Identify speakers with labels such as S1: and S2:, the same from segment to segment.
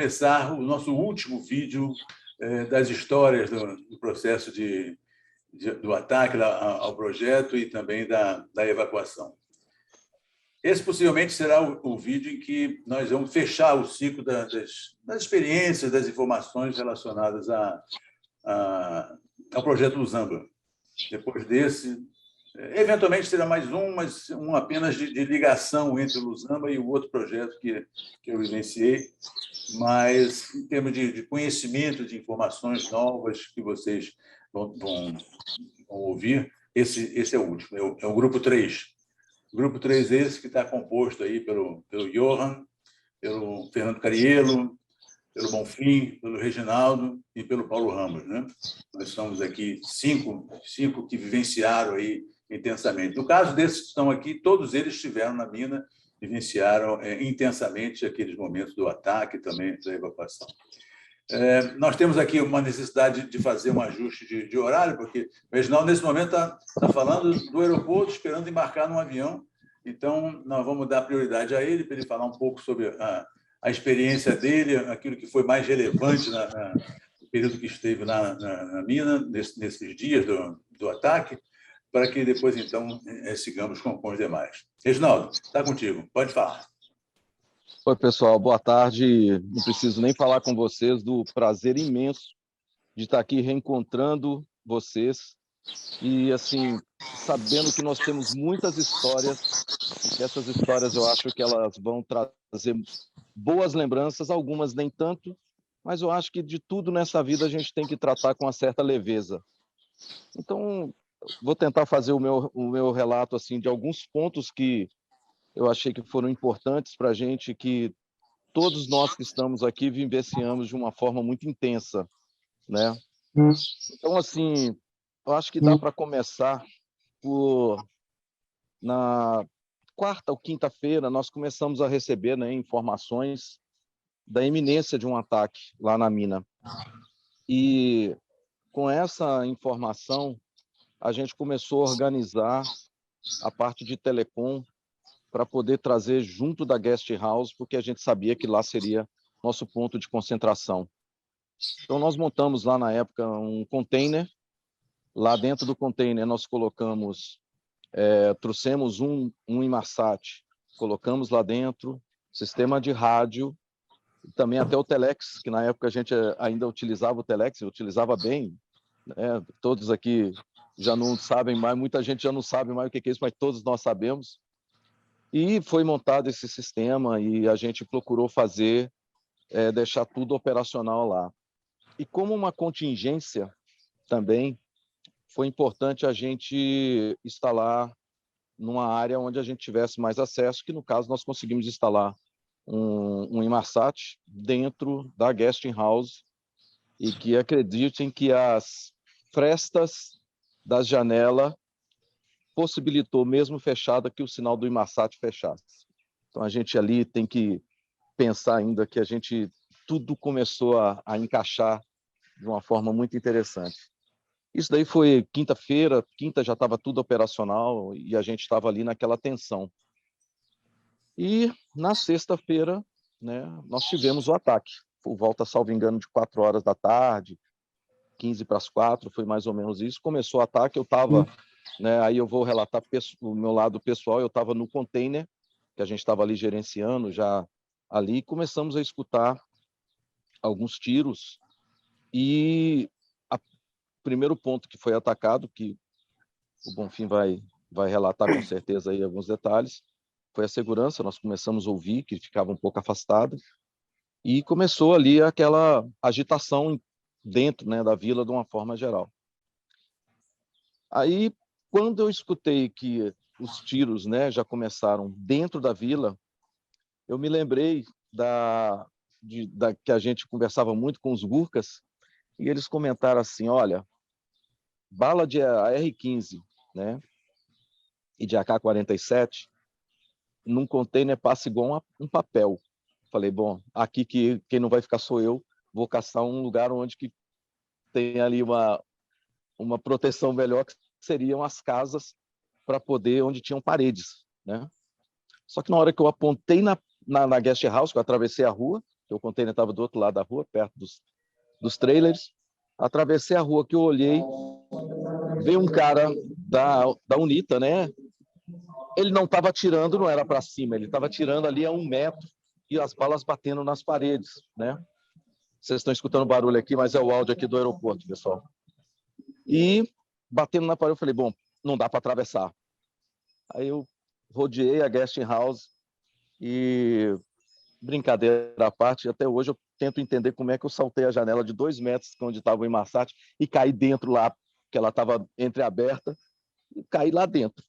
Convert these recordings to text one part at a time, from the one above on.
S1: começar o nosso último vídeo das histórias do processo do ataque ao projeto e também da evacuação. Esse possivelmente será o vídeo em que nós vamos fechar o ciclo das experiências, das informações relacionadas ao projeto Luzamba. Depois desse, eventualmente terá mais mas um apenas de ligação entre o Luzamba e o outro projeto que eu vivenciei, mas em termos de conhecimento, de informações novas que vocês vão ouvir, esse é o último, é o grupo 3. O grupo 3 esse que está composto aí pelo Johan, pelo Fernando Cariello, pelo Bonfim, pelo Reginaldo e pelo Paulo Ramos, né? Nós somos aqui cinco que vivenciaram aí intensamente. No caso desses que estão aqui, todos eles estiveram na mina, vivenciaram intensamente aqueles momentos do ataque e também da evacuação. Nós temos aqui uma necessidade de fazer um ajuste de horário, porque o Reginaldo, nesse momento, está falando do aeroporto, esperando embarcar num avião. Então, nós vamos dar prioridade a ele, para ele falar um pouco sobre a experiência dele, aquilo que foi mais relevante no período que esteve na mina, nesses dias do ataque, para que depois, então, sigamos com os demais. Reginaldo, está contigo, pode falar.
S2: Oi, pessoal, boa tarde. Não preciso nem falar com vocês do prazer imenso de estar aqui reencontrando vocês e, assim, sabendo que nós temos muitas histórias, e essas histórias eu acho que elas vão trazer boas lembranças, algumas nem tanto, mas eu acho que de tudo nessa vida a gente tem que tratar com uma certa leveza. Então, vou tentar fazer o meu relato, assim, de alguns pontos que eu achei que foram importantes para a gente, que todos nós que estamos aqui vivenciamos de uma forma muito intensa, né? Então, assim, eu acho que dá para começar na quarta ou quinta-feira, nós começamos a receber, né, informações da iminência de um ataque lá na mina. E com essa informação, a gente começou a organizar a parte de telecom para poder trazer junto da guest house, porque a gente sabia que lá seria nosso ponto de concentração. Então, nós montamos lá na época um container. Lá dentro do container, nós trouxemos um Inmarsat, colocamos lá dentro, sistema de rádio, e também até o Telex, que na época a gente ainda utilizava o Telex, utilizava bem, né? Todos aqui já não sabem mais, muita gente já não sabe mais o que é isso, mas todos nós sabemos. E foi montado esse sistema e a gente procurou deixar tudo operacional lá. E como uma contingência também, foi importante a gente instalar numa área onde a gente tivesse mais acesso, que no caso nós conseguimos instalar um Inmarsat dentro da guest house e que acreditem que as frestas das janelas possibilitou, mesmo fechada, que o sinal do Inmarsat fechasse. Então, a gente ali tem que pensar ainda que tudo começou a encaixar de uma forma muito interessante. Isso daí foi quinta-feira, quinta já estava tudo operacional e a gente estava ali naquela tensão. E na sexta-feira, né, nós tivemos o ataque. Por volta, salvo engano, de 4 horas da tarde, 15 para as 4, foi mais ou menos isso. Começou o ataque, eu estava... Né, aí eu vou relatar o meu lado pessoal, eu estava no container, que a gente estava ali gerenciando já ali, e começamos a escutar alguns tiros, e o primeiro ponto que foi atacado, que o Bonfim vai relatar com certeza aí alguns detalhes, foi a segurança. Nós começamos a ouvir que ficava um pouco afastado, e começou ali aquela agitação dentro, né, da vila de uma forma geral. Aí, quando eu escutei que os tiros, né, já começaram dentro da vila, eu me lembrei que a gente conversava muito com os Gurkhas, e eles comentaram assim: olha, bala de AR-15, né, e de AK-47, num container passa igual um papel. Falei, bom, aqui quem não vai ficar sou eu, vou caçar um lugar onde que tem ali uma proteção melhor, que seriam as casas, para poder, onde tinham paredes, né? Só que na hora que eu apontei na guest house, que eu atravessei a rua, que o container estava do outro lado da rua, perto dos trailers. Atravessei a rua que eu olhei, veio um cara da UNITA, né? Ele não estava atirando, não era para cima, ele estava atirando ali a 1 metro e as balas batendo nas paredes, né? Vocês estão escutando barulho aqui, mas é o áudio aqui do aeroporto, pessoal. E batendo na parede, eu falei, bom, não dá para atravessar. Aí eu rodeei a guest house e, brincadeira à parte, até hoje eu tento entender como é que eu saltei a janela de 2 metros, onde estava o Inmarsat, e caí dentro lá, que ela estava entreaberta, e caí lá dentro.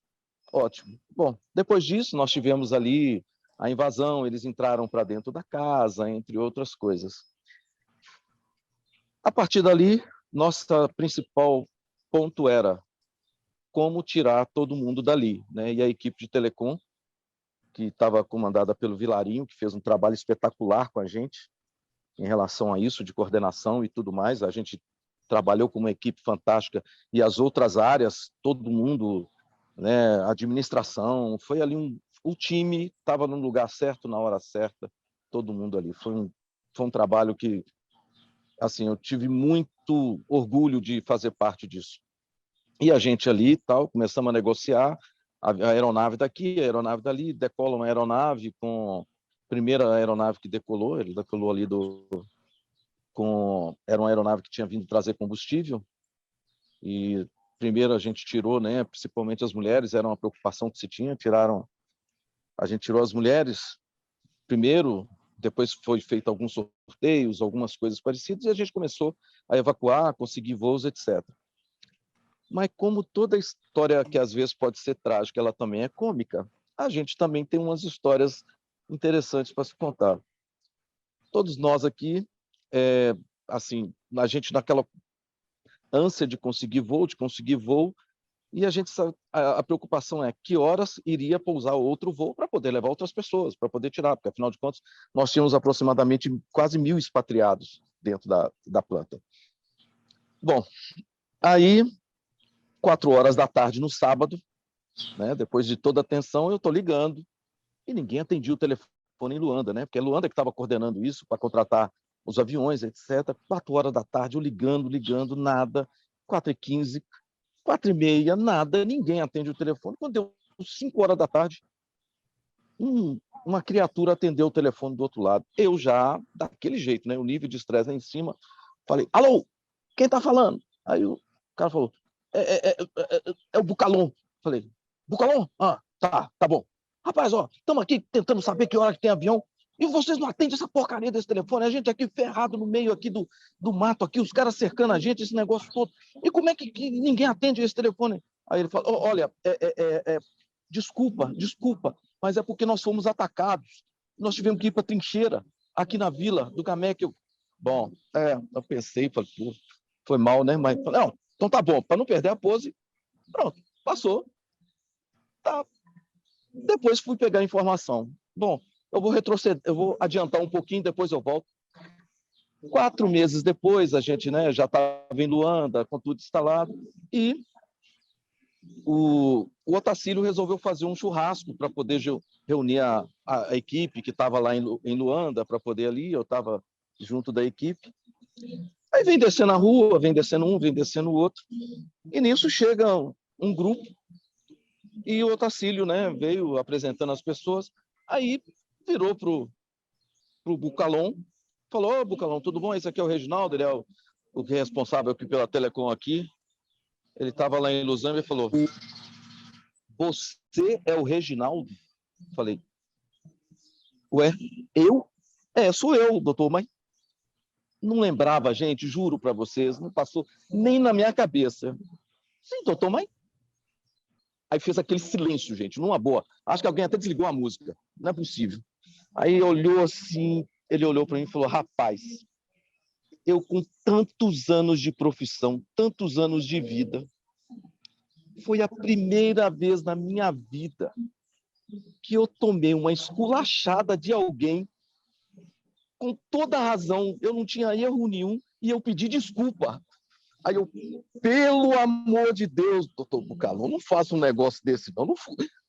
S2: Ótimo. Bom, depois disso, nós tivemos ali a invasão, eles entraram para dentro da casa, entre outras coisas. A partir dali, nossa principal ponto era como tirar todo mundo dali, né? E a equipe de telecom, que estava comandada pelo Vilarinho, que fez um trabalho espetacular com a gente em relação a isso, de coordenação e tudo mais. A gente trabalhou com uma equipe fantástica e as outras áreas, todo mundo, né? Administração, foi ali o time estava no lugar certo, na hora certa, todo mundo ali. Foi um trabalho que, assim, eu tive muito orgulho de fazer parte disso. E a gente ali, tal, começamos a negociar a aeronave daqui, a aeronave dali, decola uma aeronave com primeira aeronave que decolou, ele decolou ali era uma aeronave que tinha vindo trazer combustível, e primeiro a gente tirou, né, principalmente as mulheres, era uma preocupação que se tinha, a gente tirou as mulheres primeiro, depois foi feito alguns sorteios, algumas coisas parecidas, e a gente começou a evacuar, conseguir voos, etc. Mas como toda história que às vezes pode ser trágica, ela também é cômica, a gente também tem umas histórias interessantes para se contar. Todos nós aqui, assim, a gente naquela ânsia de conseguir voo, e a gente sabe, a preocupação é que horas iria pousar outro voo para poder levar outras pessoas, para poder tirar, porque afinal de contas nós tínhamos aproximadamente quase 1.000 expatriados dentro da planta. Bom, aí 4 horas da tarde no sábado, né, depois de toda a tensão, eu estou ligando e ninguém atendia o telefone em Luanda, né, porque é Luanda que estava coordenando isso para contratar os aviões, etc. 4 horas da tarde, eu ligando, nada. 4h15, 4h30, nada, ninguém atende o telefone. Quando deu 5 horas da tarde, uma criatura atendeu o telefone do outro lado. Eu já, daquele jeito, né, o nível de estresse lá em cima, falei, alô, quem está falando? Aí o cara falou, é o Bucalon. Falei, Bucalon? Ah, tá bom. Rapaz, ó, estamos aqui tentando saber que hora que tem avião e vocês não atendem essa porcaria desse telefone. A gente aqui ferrado no meio aqui do mato, aqui, os caras cercando a gente, esse negócio todo. E como é que ninguém atende esse telefone? Aí ele falou, olha, desculpa, mas é porque nós fomos atacados. Nós tivemos que ir para a trincheira aqui na vila do Gamé. Bom, eu pensei, falei, pô, foi mal, né? Mas, não, então tá bom, para não perder a pose, pronto, passou. Tá. Depois fui pegar a informação. Bom, eu vou retroceder, eu vou adiantar um pouquinho, depois eu volto. 4 meses depois, a gente, né, já estava em Luanda, com tudo instalado, e o Otacílio resolveu fazer um churrasco para poder reunir a equipe que estava lá em Luanda, para poder ali, eu estava junto da equipe. Aí vem descendo a rua, vem descendo um, vem descendo o outro, e nisso chega um grupo, e o Otacílio, né, veio apresentando as pessoas, aí virou pro Bucalon, falou, Bucalon, tudo bom? Esse aqui é o Reginaldo, ele é o responsável aqui pela Telecom aqui. Ele estava lá em Los Angeles e falou, você é o Reginaldo? Falei, ué, eu? Sou eu, doutor, mas não lembrava, gente, juro para vocês, não passou nem na minha cabeça. Sim, doutor, mas... Aí fez aquele silêncio, gente, numa boa. Acho que alguém até desligou a música, não é possível. Aí olhou assim, ele olhou para mim e falou, rapaz, eu com tantos anos de profissão, tantos anos de vida, foi a primeira vez na minha vida que eu tomei uma esculachada de alguém com toda a razão, eu não tinha erro nenhum e eu pedi desculpa. Aí eu, pelo amor de Deus, doutor Bucalon, não faça um negócio desse, não.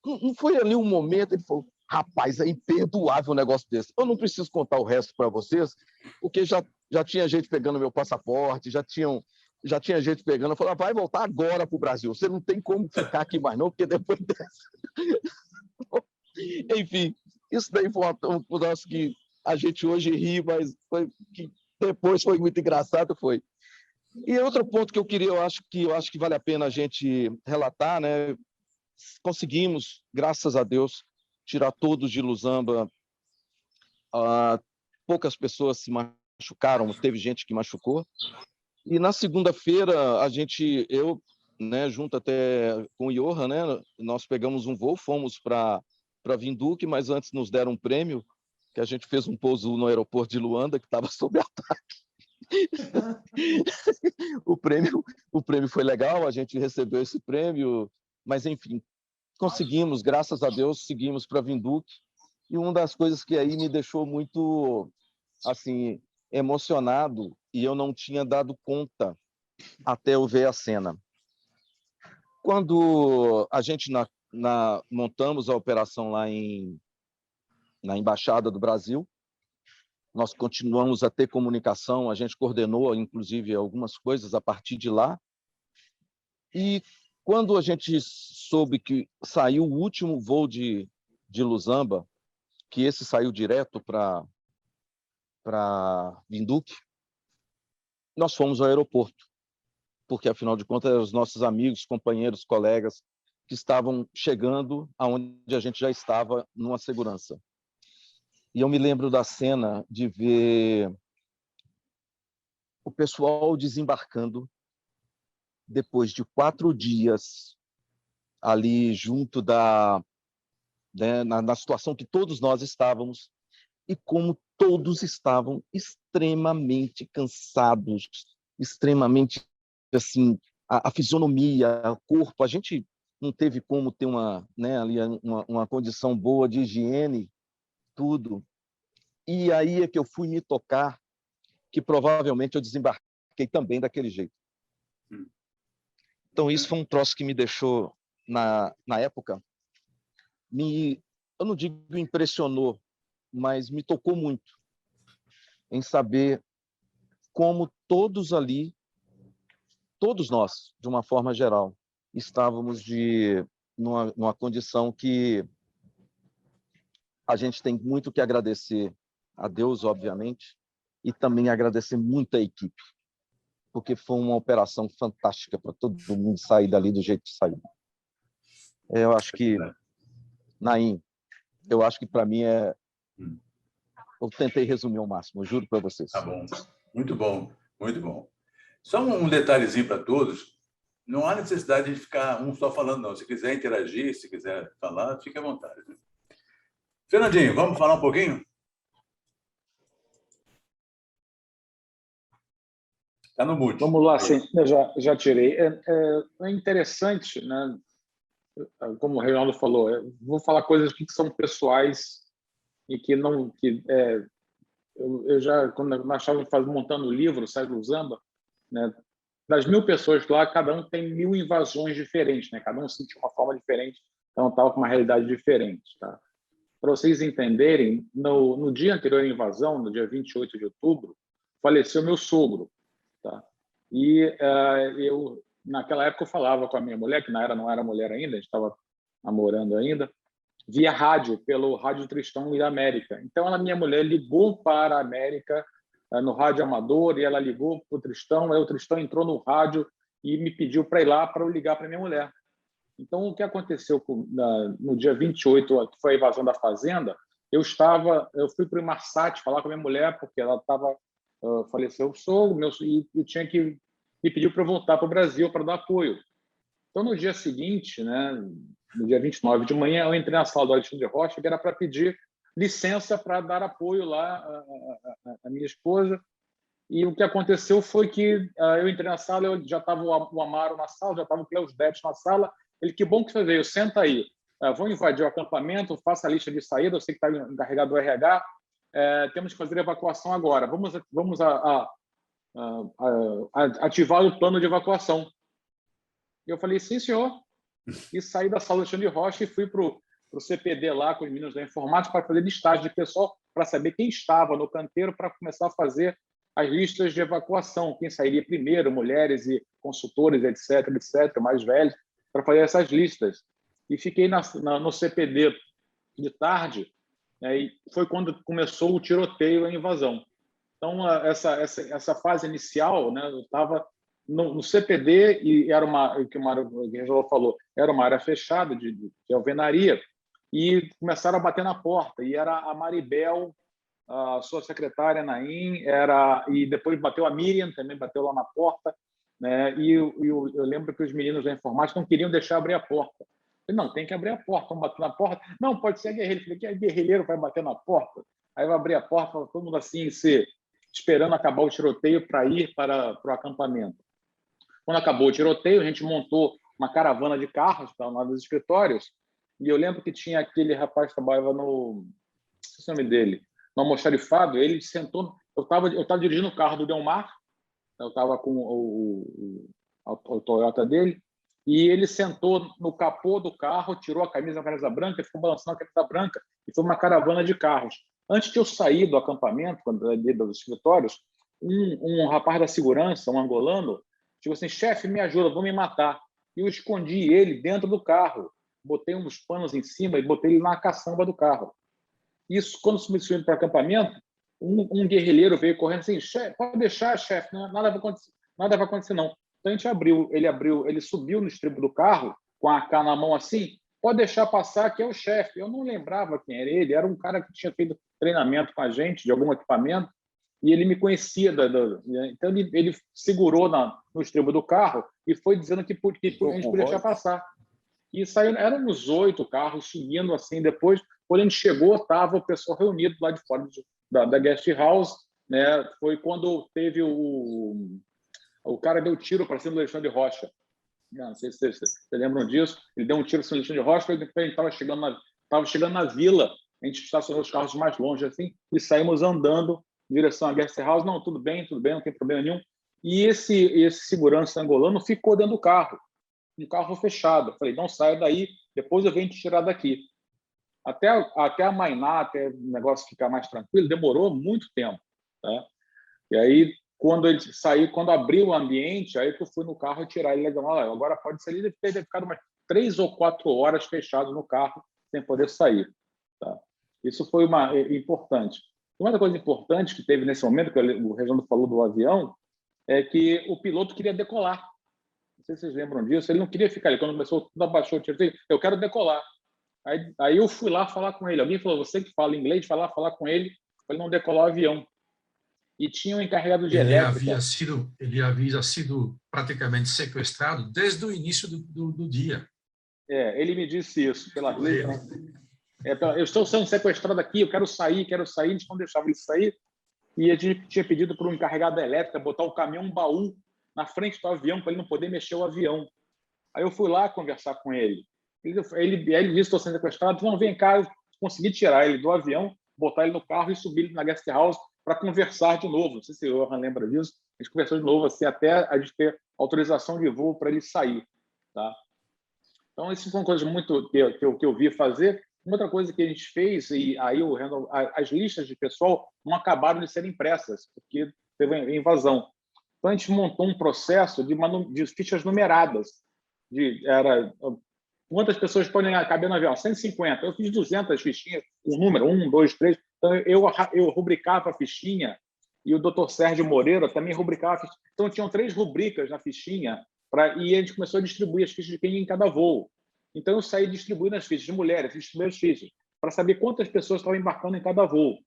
S2: Não foi ali um momento, ele falou, Rapaz, é imperdoável um negócio desse. Eu não preciso contar o resto para vocês, porque já tinha gente pegando meu passaporte, já tinha gente pegando. Eu falei, vai voltar agora para o Brasil. Você não tem como ficar aqui mais não, porque depois dessa... Enfim, isso daí foi um negócio que a gente hoje ri, mas foi que depois foi muito engraçado, foi. E outro ponto que eu acho que vale a pena a gente relatar, né? Conseguimos, graças a Deus, tirar todos de Luzamba. Poucas pessoas se machucaram, teve gente que machucou. E na segunda-feira, eu, né, junto até com o Johan, né, nós pegamos um voo, fomos para Vinduque, mas antes nos deram um prêmio, que a gente fez um pouso no aeroporto de Luanda, que estava sob ataque. o prêmio foi legal, a gente recebeu esse prêmio, mas enfim, conseguimos, graças a Deus, seguimos para Vinduque. E uma das coisas que aí me deixou muito assim emocionado, e eu não tinha dado conta até eu ver a cena. Quando a gente montamos a operação lá na Embaixada do Brasil, nós continuamos a ter comunicação, a gente coordenou, inclusive, algumas coisas a partir de lá. E quando a gente soube que saiu o último voo de Luzamba, que esse saiu direto para Vinduque, nós fomos ao aeroporto, porque, afinal de contas, eram os nossos amigos, companheiros, colegas que estavam chegando aonde a gente já estava numa segurança. E eu me lembro da cena de ver o pessoal desembarcando depois de 4 dias ali junto né, na situação que todos nós estávamos, e como todos estavam extremamente cansados, extremamente, assim, a fisionomia, o corpo, a gente não teve como ter uma condição boa de higiene, tudo. E aí é que eu fui me tocar que provavelmente eu desembarquei também daquele jeito. Então, isso foi um troço que me deixou, na época, eu não digo impressionou, mas me tocou muito em saber como todos ali, todos nós, de uma forma geral, estávamos numa condição que a gente tem muito que agradecer a Deus, obviamente, e também agradecer muito a equipe, porque foi uma operação fantástica para todo mundo sair dali do jeito que saiu. Eu acho que, Naim, eu acho que para mim eu tentei resumir ao máximo, eu juro para vocês.
S1: Tá bom, muito bom, muito bom. Só um detalhezinho para todos, não há necessidade de ficar um só falando, não. Se quiser interagir, se quiser falar, fique à vontade. Fernandinho, vamos falar um pouquinho? Está no mute.
S3: Vamos lá, sim, eu já tirei. É interessante, né? Como o Reinaldo falou, vou falar coisas que são pessoais e que não... eu já, quando nós estávamos montando o livro, Sai do Luzamba, né? Das 1000 pessoas lá, cada um tem 1000 invasões diferentes, né? Cada um sentiu uma forma diferente, então estava com uma realidade diferente. Tá? Para vocês entenderem, no dia anterior à invasão, no dia 28 de outubro, faleceu meu sogro. Tá? E naquela época, eu falava com a minha mulher, que não era mulher ainda, a gente estava namorando ainda, via rádio, pelo Rádio Tristão e América. Então, minha mulher ligou para a América no rádio amador, e ela ligou para o Tristão, aí o Tristão entrou no rádio e me pediu para ir lá para eu ligar para minha mulher. Então, o que aconteceu no dia 28, que foi a invasão da fazenda, eu fui para o Marsat falar com a minha mulher, porque ela faleceu o sogro, e eu tinha que me pediu para eu voltar para o Brasil para dar apoio. Então, no dia seguinte, né, no dia 29 de manhã, eu entrei na sala do Alexandre Rocha, que era para pedir licença para dar apoio lá à minha esposa. E o que aconteceu foi que eu entrei na sala, eu já estava o Amaro na sala, já estava o Cleus Detes na sala. Ele, que bom que você veio, senta aí. Vou invadir o acampamento, faça a lista de saída, eu sei que está encarregado do RH, temos que fazer a evacuação agora. Vamos ativar o plano de evacuação. E eu falei, sim, senhor. E saí da sala do Alexandre Rocha e fui para o CPD lá com os meninos da informática para fazer listagem de pessoal, para saber quem estava no canteiro, para começar a fazer as listas de evacuação, quem sairia primeiro, mulheres e consultores, etc., etc., mais velhos, para fazer essas listas. E fiquei no CPD de tarde, né, e foi quando começou o tiroteio e a invasão. Então, essa fase inicial, né, eu estava no CPD e era o que o Mário falou, era uma área fechada de alvenaria, e começaram a bater na porta, e era a Maribel, a sua secretária, Naim, e depois bateu a Miriam, também bateu lá na porta, né? Eu lembro que os meninos da informática não queriam deixar abrir a porta. Eu falei, não, tem que abrir a porta, vamos bater na porta. Não, pode ser guerrilheiro. Eu falei, que é guerrilheiro vai bater na porta? Aí vai abrir a porta, todo mundo assim, esperando acabar o tiroteio para ir para o acampamento. Quando acabou o tiroteio, a gente montou uma caravana de carros para lá dos escritórios, e eu lembro que tinha aquele rapaz que trabalhava no... Não sei o nome dele, no almoxarifado. Ele sentou... Eu estava dirigindo o carro do Delmar, eu estava com o Toyota dele, e ele sentou no capô do carro, tirou a camisa branca, e ficou balançando a camisa branca, e foi uma caravana de carros. Antes de eu sair do acampamento, dos escritórios, um rapaz da segurança, um angolano, tipo assim, chefe, me ajuda, vou me matar. E eu escondi ele dentro do carro, botei uns panos em cima e botei ele na caçamba do carro. Isso, quando subimos para o acampamento, um guerrilheiro veio correndo assim, chefe, pode deixar, chefe, nada vai acontecer não. Então a gente ele subiu no estribo do carro, com a AK na mão assim, pode deixar passar, que é o chefe. Eu não lembrava quem era ele, era um cara que tinha feito treinamento com a gente, de algum equipamento, e ele me conhecia. Então ele segurou no estribo do carro e foi dizendo que a gente podia deixar passar. E eram uns 8 carros seguindo assim. Depois, quando a gente chegou, estava o pessoal reunido lá de fora da guest house, né? Foi quando teve o cara deu tiro para cima do Alexandre Rocha. Não sei se vocês lembram disso. Ele deu um tiro para cima do Alexandre Rocha, e depois a gente estava chegando na vila, a gente estacionou os carros mais longe assim e saímos andando em direção à guest house. Não, tudo bem, não tem problema nenhum. E esse segurança angolano ficou dentro do carro, um carro fechado. Eu falei, não saia daí, depois eu venho te tirar daqui. Até amainar, até o negócio ficar mais tranquilo, demorou muito tempo. Tá? E aí, quando ele saiu, quando abriu o ambiente, aí que eu fui no carro tirar ele. Agora pode sair. Ele deve ter ficado umas 3 ou 4 horas fechado no carro, sem poder sair. Tá? Isso foi importante. Uma outra coisa importante que teve nesse momento, que o Reginaldo falou do avião, é que o piloto queria decolar. Não sei se vocês lembram disso. Ele não queria ficar ali. Quando começou, tudo abaixou o tiro, eu quero decolar. Aí eu fui lá falar com ele. Alguém falou, você que fala inglês, vai lá falar com ele para ele não decolar o avião. E tinha um encarregado de elétrica.
S4: Ele havia sido praticamente sequestrado desde o início do dia.
S3: Ele me disse isso. Eu estou sendo sequestrado aqui, eu quero sair. A gente não deixava ele sair. E a gente tinha pedido para um encarregado da elétrica botar o caminhão baú na frente do avião para ele não poder mexer o avião. Aí eu fui lá conversar com ele. Ele disse que estou sendo sequestrado. Não, vem cá, eu consegui tirar ele do avião, botar ele no carro e subir ele na guest house para conversar de novo. Não sei se o Johan lembra disso. A gente conversou de novo assim, até a gente ter autorização de voo para ele sair. Tá? Então, isso foi uma coisa muito que eu vi fazer. Uma outra coisa que a gente fez, e aí as listas de pessoal não acabaram de serem impressas, porque teve a invasão. Então, a gente montou um processo de fichas numeradas. Quantas pessoas podem caber no avião? 150. Eu fiz 200 fichinhas, um número, 1, 2, 3. Então, eu rubricava a fichinha, e o Dr. Sérgio Moreira também rubricava a fichinha. Então, tinham 3 rubricas na fichinha, e a gente começou a distribuir as fichas de quem ia em cada voo. Então, eu saí distribuindo as fichas de mulheres, distribuí as fichas, para saber quantas pessoas estavam embarcando em cada voo.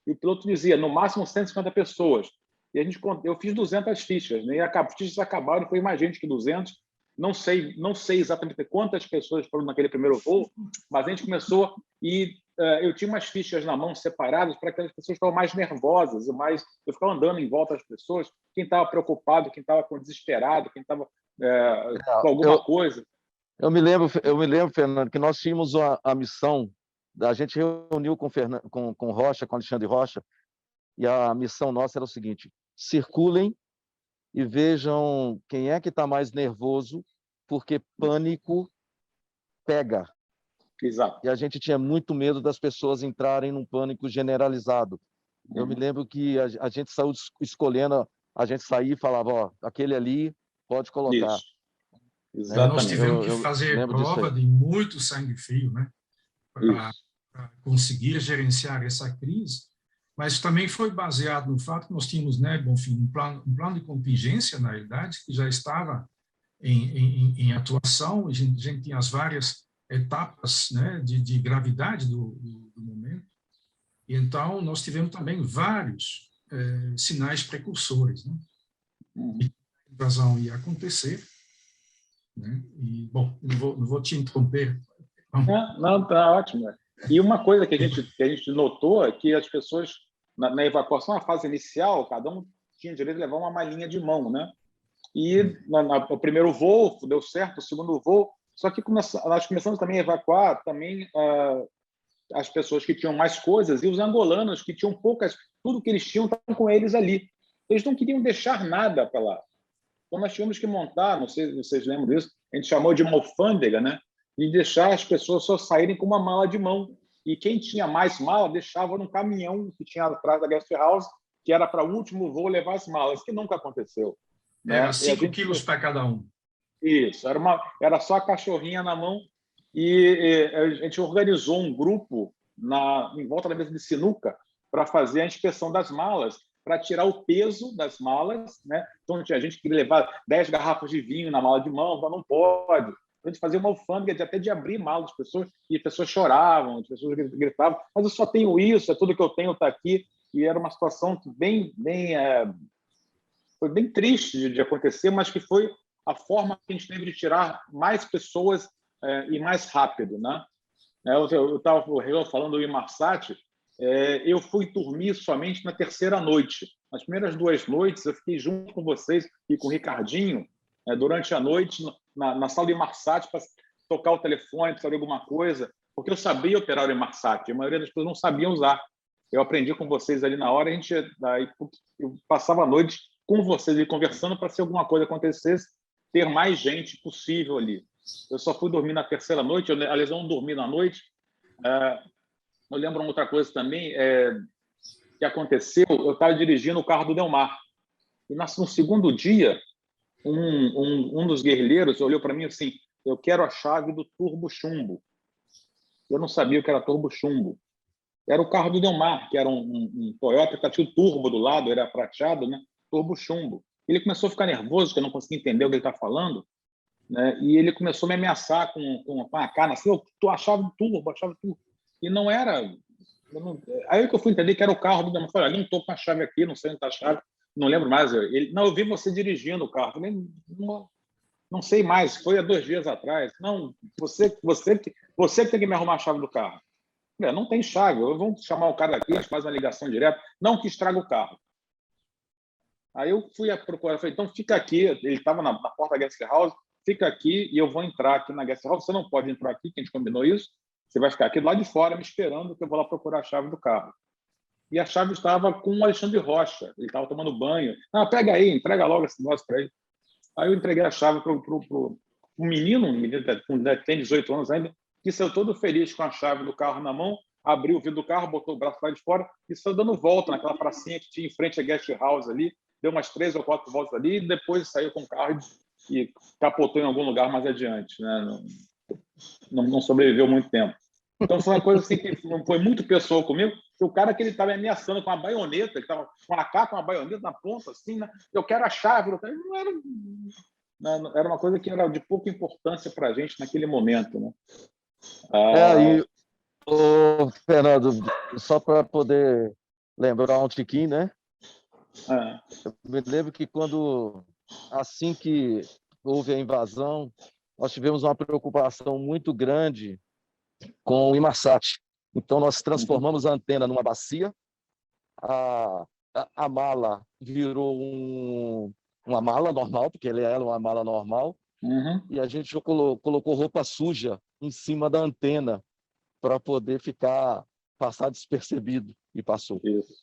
S3: E o piloto dizia, no máximo 150 pessoas. E eu fiz 200 fichas, né? E as fichas acabaram, foi mais gente que 200. Não sei exatamente quantas pessoas foram naquele primeiro voo, mas a gente começou e eu tinha umas fichas na mão separadas para aquelas pessoas que estavam mais nervosas, eu ficava andando em volta das pessoas, quem estava preocupado, quem estava desesperado, quem estava com alguma coisa.
S2: Eu me lembro, Fernando, que nós tínhamos a missão, a gente reuniu com Rocha, com Alexandre Rocha, e a missão nossa era o seguinte: circulem e vejam quem é que está mais nervoso, porque pânico pega.
S3: Exato.
S2: E a gente tinha muito medo das pessoas entrarem num pânico generalizado. Eu me lembro que a gente saiu escolhendo, a gente saía e falava, ó, aquele ali pode colocar.
S3: Isso.
S2: Né?
S4: Nós
S3: Exatamente.
S4: tivemos que
S2: Eu
S4: fazer
S2: lembro disso
S4: prova
S2: aí.
S4: de muito sangue frio, né? Para
S3: Isso.
S4: conseguir gerenciar essa crise, mas também foi baseado no fato que nós tínhamos, né, Bonfim, um plano de contingência, na realidade, que já estava em atuação, a gente tinha as várias etapas, né, de gravidade do momento, e então nós tivemos também vários sinais precursores, né? A invasão ia acontecer, né? E, bom, não vou te interromper.
S3: Não, tá ótimo. E uma coisa que a gente notou é que as pessoas, na evacuação, na fase inicial, cada um tinha direito de levar uma malinha de mão, né? E o primeiro voo deu certo, o segundo voo, só que nós começamos também a evacuar também as pessoas que tinham mais coisas e os angolanos que tinham poucas, tudo que eles tinham estavam com eles ali. Eles não queriam deixar nada para lá. Então nós tínhamos que montar, não sei se vocês lembram disso, a gente chamou de uma alfândega, né? E deixar as pessoas só saírem com uma mala de mão. E quem tinha mais mala deixava num caminhão que tinha atrás da guest house, que era para o último voo levar as malas, que nunca aconteceu.
S4: Era
S3: Né?
S4: 5 quilos para cada um.
S3: Isso, era só a cachorrinha na mão. E a gente organizou um grupo em volta da mesa de sinuca para fazer a inspeção das malas, para tirar o peso das malas. Né? Então, tinha gente que queria levar 10 garrafas de vinho na mala de mão, mas não pode. A gente fazia uma alfândega até de abrir malas das pessoas, e as pessoas choravam, as pessoas gritavam, mas eu só tenho isso, é tudo que eu tenho está aqui. E era uma situação foi bem triste de acontecer, mas que foi a forma que a gente teve de tirar mais pessoas e mais rápido. Né? Eu estava falando do Imarsat, eu fui dormir somente na terceira noite. Nas primeiras 2 noites, eu fiquei junto com vocês e com o Ricardinho durante a noite na sala do Imarsat para tocar o telefone, para fazer alguma coisa, porque eu sabia operar o Imarsat, a maioria das pessoas não sabiam usar. Eu aprendi com vocês ali na hora, eu passava a noite com vocês e conversando para se alguma coisa acontecesse, ter mais gente possível ali. Eu só fui dormir na terceira noite, aliás, eu não dormi na noite. Eu lembro outra coisa também que aconteceu, eu estava dirigindo o carro do Delmar, e no segundo dia, um dos guerrilheiros olhou para mim assim, eu quero a chave do turbo chumbo. Eu não sabia o que era turbo chumbo. Era o carro do Delmar, que era um Toyota que tinha o turbo do lado, era prateado, né? Turbo chumbo. Ele começou a ficar nervoso, porque eu não conseguia entender o que ele estava falando, né? E ele começou a me ameaçar com a cara, assim, tu achava do turbo, achava do turbo. E não era... Aí que eu fui entender que era o carro do Delmar. Eu falei, não estou com a chave aqui, não sei onde está a chave, não lembro mais. Eu vi você dirigindo o carro. Eu falei, não sei mais, foi há 2 dias atrás. Não, você que tem que me arrumar a chave do carro. Não tem chave, eu vou chamar o cara aqui, a gente faz uma ligação direta, não que estraga o carro. Aí eu fui a procurar, falei, então fica aqui, ele estava na porta da guest house, fica aqui e eu vou entrar aqui na guest house, você não pode entrar aqui, que a gente combinou isso, você vai ficar aqui lá de fora me esperando que eu vou lá procurar a chave do carro. E a chave estava com o Alexandre Rocha, ele estava tomando banho. Pega aí, entrega logo esse negócio para ele. Aí eu entreguei a chave para um menino que tem 18 anos ainda, que saiu todo feliz com a chave do carro na mão, abriu o vidro do carro, botou o braço lá de fora e saiu dando volta naquela pracinha que tinha em frente à guest house ali, deu umas 3 ou 4 voltas ali e depois saiu com o carro e capotou em algum lugar mais adiante. Né? Não sobreviveu muito tempo. Então foi uma coisa assim que foi muito pessoal comigo, que o cara que ele estava me ameaçando com uma baioneta, ele estava com a AK, com uma baioneta na ponta, assim, né? Eu quero a chave. Era uma coisa que era de pouca importância para a gente naquele momento. Né?
S2: Fernando, só para poder lembrar um tiquinho, né? Eu me lembro que assim que houve a invasão, nós tivemos uma preocupação muito grande com o Imarsat. Então, nós transformamos a antena numa bacia, a mala virou uma mala normal, porque ele era uma mala normal, e a gente colocou roupa suja em cima da antena para poder passar despercebido, e passou.
S3: Isso.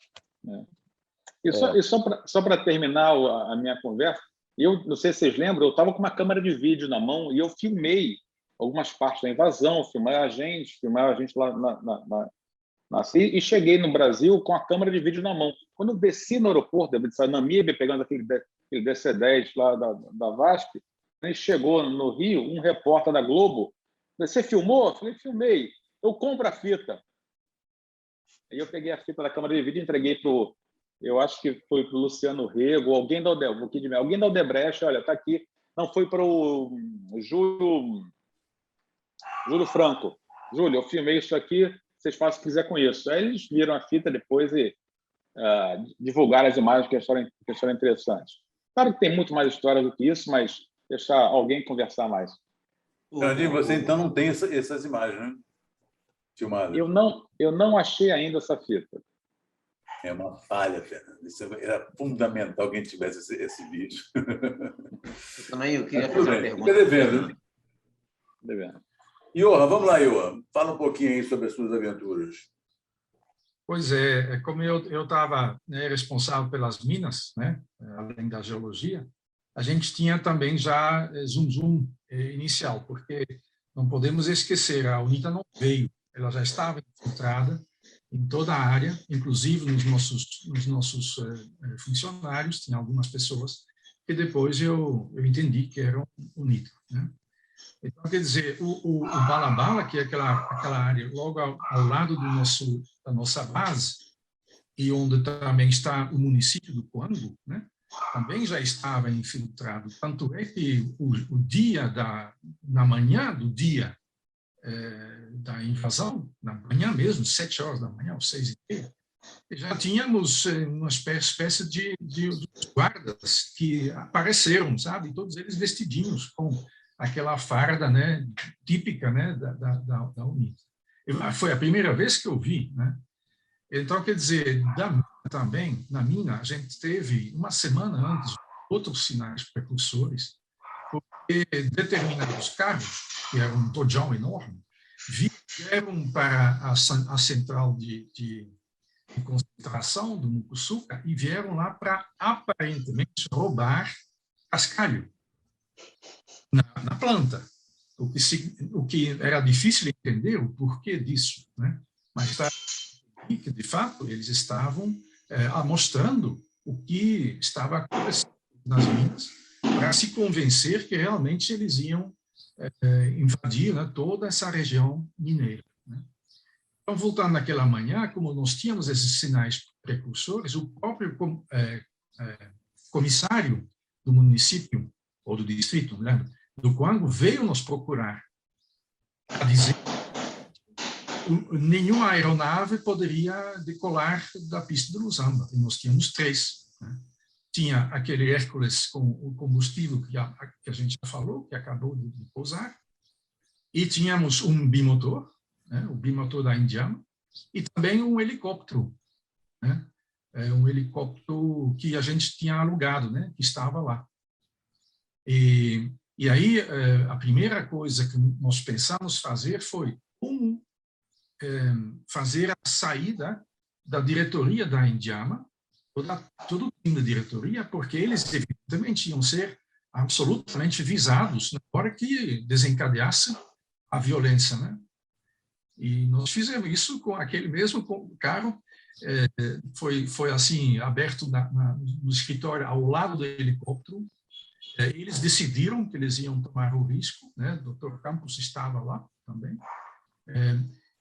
S3: E só para terminar a minha conversa, eu não sei se vocês lembram, eu estava com uma câmera de vídeo na mão e eu filmei algumas partes da invasão, filmaram a gente lá e cheguei no Brasil com a câmera de vídeo na mão. Quando eu desci no aeroporto, de Namíbia, pegando aquele DC-10 lá da VASP, a gente chegou no Rio, um repórter da Globo, você filmou? Eu falei, filmei. Eu compro a fita. Aí eu peguei a fita da câmera de vídeo e entreguei para eu acho que foi para o Luciano Rego, alguém da Odebrecht, olha, está aqui. Não, foi para o Júlio Franco. Júlio, eu filmei isso aqui, vocês façam o que quiser com isso. Aí eles viram a fita depois e divulgaram as imagens, que a história é interessante. Claro que tem muito mais história do que isso, mas deixar alguém conversar mais.
S1: Fernandinho, você então não tem essas imagens, né? Filmadas.
S3: Eu não achei ainda essa fita.
S1: É uma falha, Fernando. Isso era fundamental que alguém tivesse esse vídeo.
S5: Eu queria fazer uma pergunta.
S1: Fica devendo. Johan, vamos lá, Johan. Fala um pouquinho aí sobre as suas aventuras.
S4: Pois é, como eu estava responsável pelas minas, né, além da geologia, a gente tinha também já zoom inicial, porque não podemos esquecer, a UNITA não veio, ela já estava infiltrada em toda a área, inclusive nos nossos funcionários, tinha algumas pessoas que depois eu entendi que eram UNITA, né? Então, quer dizer, o Bala-Bala, que é aquela área logo ao lado da nossa base, e onde também está o município do Coango, né, também já estava infiltrado. Tanto é que na manhã do dia da invasão, na manhã mesmo, 7 horas da manhã, ou 6h30, já tínhamos uma espécie de guardas que apareceram, sabe? Todos eles vestidinhos com aquela farda, né, típica, né, da UNITA. Foi a primeira vez que eu vi, né? Então, quer dizer, também, na mina, a gente teve, uma semana antes, outros sinais precursores, porque determinados carros, que eram um tojão enorme, vieram para a central de concentração do Mucuçuca e vieram lá para, aparentemente, roubar cascalho na planta, o que era difícil entender o porquê disso, né? Mas que, de fato, eles estavam mostrando o que estava acontecendo nas minas para se convencer que realmente eles iam invadir, né, toda essa região mineira, né? Então, voltando naquela manhã, como nós tínhamos esses sinais precursores, o próprio comissário do município, ou do distrito, né, do Coango, veio nos procurar a dizer que nenhuma aeronave poderia decolar da pista de Luzamba. E nós tínhamos 3. Né? Tinha aquele Hércules com o combustível que a gente já falou, que acabou de pousar, e tínhamos um bimotor, né, o bimotor da Indiama, e também um helicóptero, né, um helicóptero que a gente tinha alugado, né, que estava lá. E aí, a primeira coisa que nós pensamos fazer foi como fazer a saída da diretoria da Indiama, todo o time da diretoria, porque eles, evidentemente, iam ser absolutamente visados na hora que desencadeasse a violência, né? E nós fizemos isso com aquele mesmo carro, foi assim, aberto no escritório ao lado do helicóptero. Eles decidiram que eles iam tomar o risco, né? O Dr. Campos estava lá também.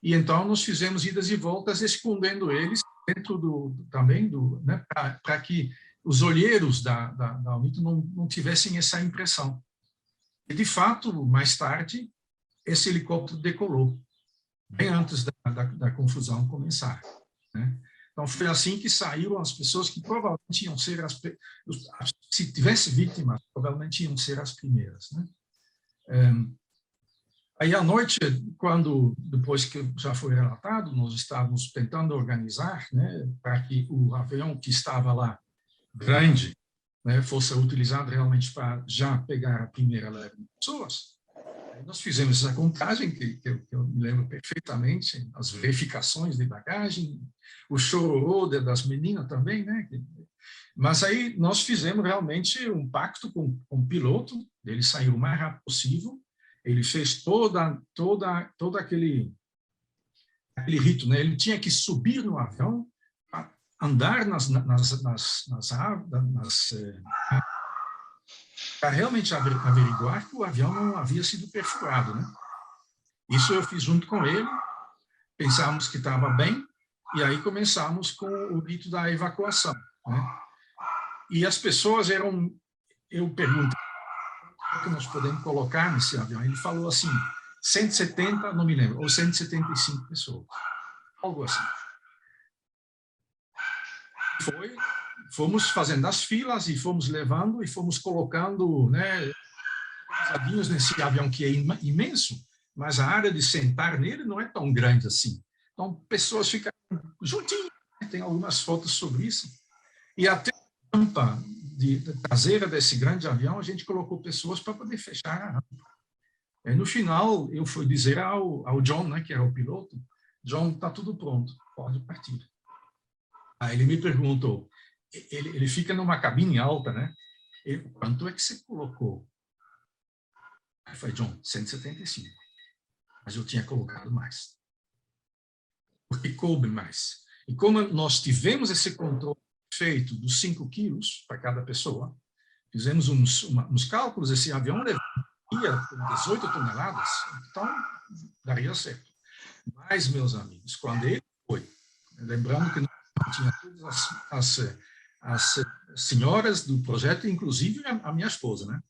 S4: E então nós fizemos idas e voltas escondendo eles dentro né, para que os olheiros da UNITA não tivessem essa impressão. E, de fato, mais tarde, esse helicóptero decolou, bem antes da confusão começar, né? Então, foi assim que saíram as pessoas que provavelmente iam ser se tivesse vítimas, provavelmente iam ser as primeiras, né? Aí, à noite, depois que já foi relatado, nós estávamos tentando organizar, né, para que o avião que estava lá, grande, né, fosse utilizado realmente para já pegar a primeira leve de pessoas. Aí nós fizemos essa contagem, que eu me lembro perfeitamente, as verificações de bagagem, o chororô das meninas também, né? Mas aí nós fizemos realmente um pacto com o piloto, ele saiu o mais rápido possível. ele fez todo aquele rito, né? Ele tinha que subir no avião, andar para realmente averiguar que o avião não havia sido perfurado, né? Isso eu fiz junto com ele, pensamos que estava bem, e aí começamos com o rito da evacuação, né? E as pessoas eu perguntei, o que nós podemos colocar nesse avião? Ele falou assim, 170, não me lembro, ou 175 pessoas, algo assim. Fomos fazendo as filas e fomos levando e fomos colocando, né, nesse avião que é imenso, mas a área de sentar nele não é tão grande assim. Então, pessoas ficam juntinhas, tem algumas fotos sobre isso. E até a rampa traseira desse grande avião, a gente colocou pessoas para poder fechar a rampa. E no final, eu fui dizer ao John, né, que era o piloto, John, está tudo pronto, pode partir. Aí ele me perguntou, ele fica numa cabine alta, né? Quanto é que você colocou? Aí eu falei, John, 175. Mas eu tinha colocado mais. Porque coube mais. E como nós tivemos esse controle feito dos 5 quilos para cada pessoa, fizemos uns cálculos, esse avião levaria 18 toneladas, então daria certo. Mas, meus amigos, quando ele foi, lembrando que não tinha todas as senhoras do projeto, inclusive a minha esposa, né?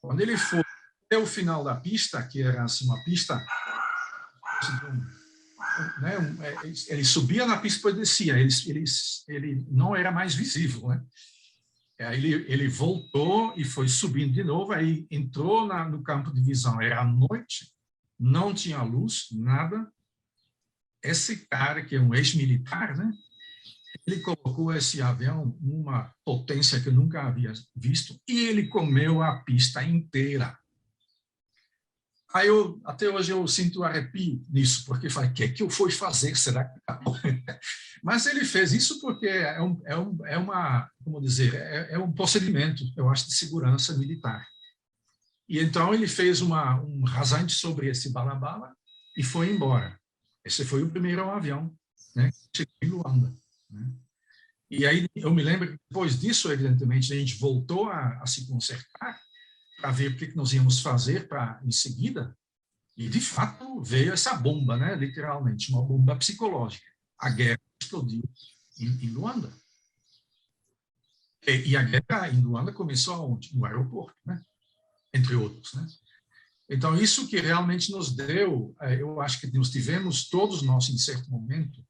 S4: Quando ele foi até o final da pista, que era assim, uma pista, né, ele subia na pista e depois descia, ele não era mais visível, né? Aí ele voltou e foi subindo de novo, aí entrou no campo de visão, era à noite, não tinha luz, nada. Esse cara, que é um ex-militar, né? Ele colocou esse avião numa potência que eu nunca havia visto e ele comeu a pista inteira. Aí até hoje eu sinto arrepio nisso, porque falei, o que é que eu fui fazer? Será que acabou? Mas ele fez isso porque é um procedimento, eu acho, de segurança militar. E então ele fez um rasante sobre esse bala-bala e foi embora. Esse foi o primeiro avião, né, que chegou em Luanda, né? E aí eu me lembro que depois disso, evidentemente, a gente voltou a se consertar para ver o que nós íamos fazer em seguida. E, de fato, veio essa bomba, né? Literalmente, uma bomba psicológica. A guerra explodiu em Luanda. E a guerra em Luanda começou aonde? No aeroporto, né? Entre outros, né? Então, isso que realmente nos deu, eu acho que nós tivemos, todos nós, em certo momento,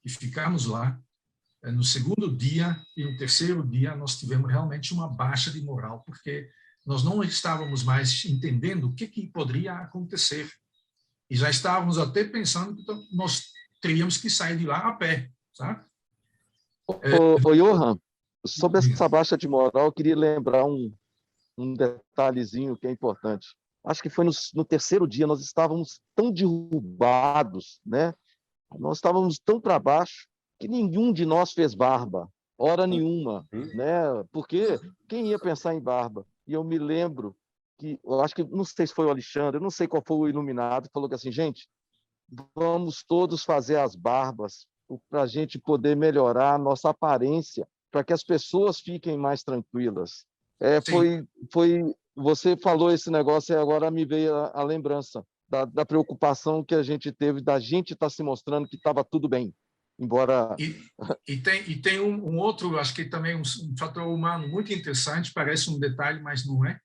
S4: que ficamos lá. No segundo dia e no terceiro dia, nós tivemos realmente uma baixa de moral, porque nós não estávamos mais entendendo o que poderia acontecer. E já estávamos até pensando que nós teríamos que sair de lá a pé, sabe?
S2: Ô, Johan, sobre essa baixa de moral, eu queria lembrar um detalhezinho que é importante. Acho que foi no terceiro dia, nós estávamos tão derrubados, né? Nós estávamos tão para baixo, que nenhum de nós fez barba, hora nenhuma, né? Porque quem ia pensar em barba? E eu me lembro que, eu acho que, não sei se foi o Alexandre, eu não sei qual foi o iluminado, falou que assim, gente, vamos todos fazer as barbas para a gente poder melhorar a nossa aparência, para que as pessoas fiquem mais tranquilas. Você falou esse negócio e agora me veio a lembrança da preocupação que a gente teve, da gente estar se mostrando que estava tudo bem. Embora...
S4: E tem um outro, acho que também um fator humano muito interessante, parece um detalhe, mas não é.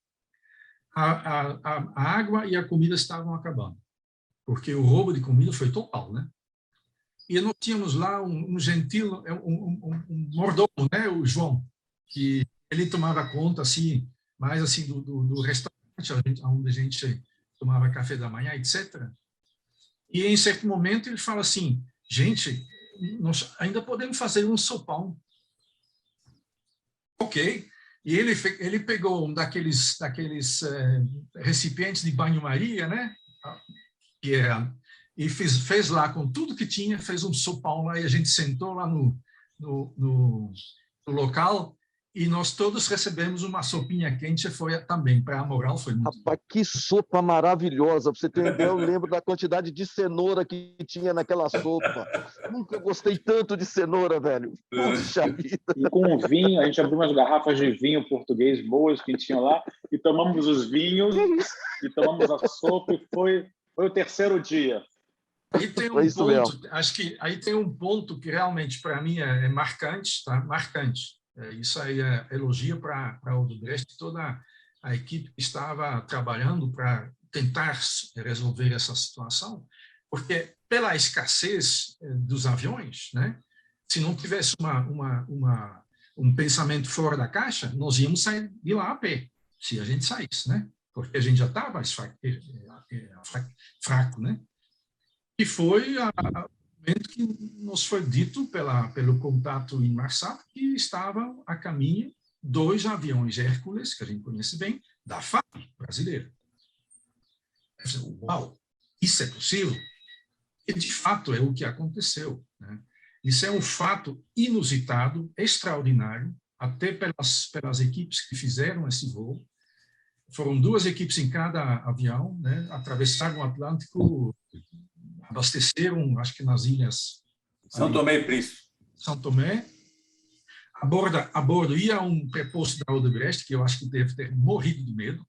S4: A água e a comida estavam acabando, porque o roubo de comida foi total, né? E nós tínhamos lá um gentil, um mordomo, né, o João, que ele tomava conta, assim, mais assim, do restaurante, onde a gente tomava café da manhã, etc. E, em certo momento, ele fala assim, gente, nós ainda podemos fazer um sopão. Ok. E ele pegou um daqueles recipientes de banho-maria, né? E fez lá com tudo que tinha, fez um sopão lá e a gente sentou lá no local e nós todos recebemos uma sopinha quente, foi também, para a moral foi muito
S2: Rapaz, que sopa maravilhosa. Pra você ter uma ideia, eu lembro da quantidade de cenoura que tinha naquela sopa. Nunca gostei tanto de cenoura, velho. Puxa vida.
S3: E com o vinho, a gente abriu umas garrafas de vinho português boas que tinha lá, e tomamos os vinhos, e tomamos a sopa, e foi o terceiro dia.
S4: Aí tem um ponto, acho que aí tem um ponto que realmente para mim é marcante, tá? Marcante. Isso aí é elogio para a Odebrecht, toda a equipe que estava trabalhando para tentar resolver essa situação, porque pela escassez dos aviões, né? Se não tivesse um pensamento fora da caixa, nós íamos sair de lá a pé, se a gente saísse, né? Porque a gente já estava fraco, né? E foi o momento que nos foi dito pelo contato em Marsat que estavam a caminho 2 aviões Hércules, que a gente conhece bem, da FAB brasileira. Uau, isso é possível? E, de fato, é o que aconteceu, né? Isso é um fato inusitado, extraordinário, até pelas equipes que fizeram esse voo. Foram 2 equipes em cada avião, né? Atravessaram o Atlântico, abasteceram, acho que nas ilhas...
S1: São Tomé e Príncipe.
S4: São Tomé. A bordo ia um preposto da Odebrecht, que eu acho que deve ter morrido de medo.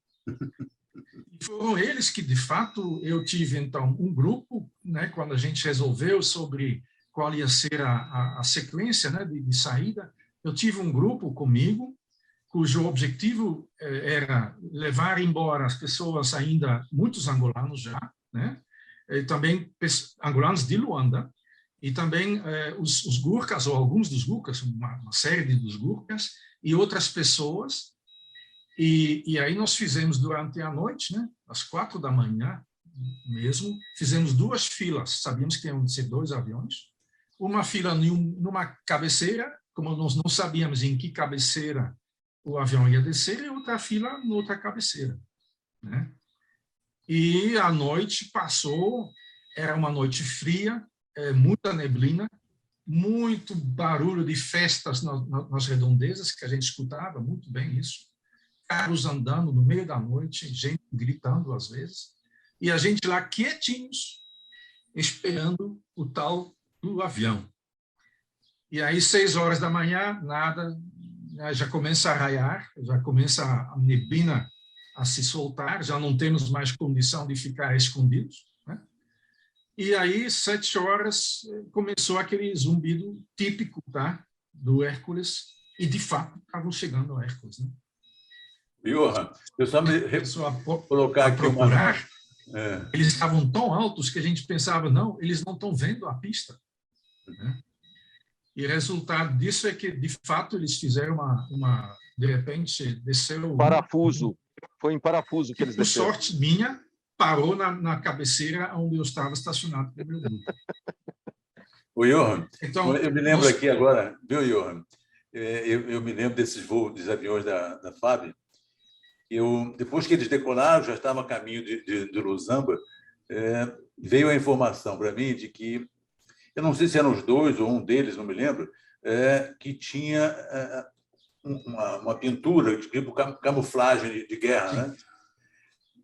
S4: E foram eles que, de fato, eu tive, então, um grupo, né, quando a gente resolveu sobre qual ia ser a sequência, né, de saída, eu tive um grupo comigo, cujo objetivo era levar embora as pessoas ainda, muitos angolanos já, né, e também angolanos de Luanda, e também os Gurkhas, ou alguns dos Gurkhas, uma série dos Gurkhas, e outras pessoas. E aí nós fizemos durante a noite, né, às 4 da manhã mesmo, fizemos 2 filas, sabíamos que iam ser 2 aviões, uma fila numa cabeceira, como nós não sabíamos em que cabeceira o avião ia descer, e outra fila noutra cabeceira, né? E a noite passou, era uma noite fria, muita neblina, muito barulho de festas nas redondezas, que a gente escutava muito bem isso, carros andando no meio da noite, gente gritando às vezes, e a gente lá quietinhos, esperando o tal do avião. E aí, 6 horas da manhã, nada, já começa a raiar, já começa a neblina a se soltar, já não temos mais condição de ficar escondidos, né? E aí, 7 horas, começou aquele zumbido típico, tá, do Hércules, e de fato estavam chegando ao Hércules, né?
S1: Johan, eu só me colocar aqui
S4: procurar, eles estavam tão altos que a gente pensava, não, eles não estão vendo a pista, né? E o resultado disso é que, de fato, eles fizeram de repente, desceu...
S2: Parafuso. Foi em parafuso que eles desceram.
S4: Por sorte minha, parou na cabeceira onde eu estava estacionado com o meu grupo.
S1: O Johan,
S4: então,
S1: eu me lembro aqui agora, viu, Johan? Eu me lembro desses voos, dos aviões da FAB. Depois que eles decolaram, já estava a caminho de Lusamba, veio a informação para mim de que, eu não sei se eram os 2 ou um deles, não me lembro, que tinha uma pintura, tipo camuflagem de guerra, né?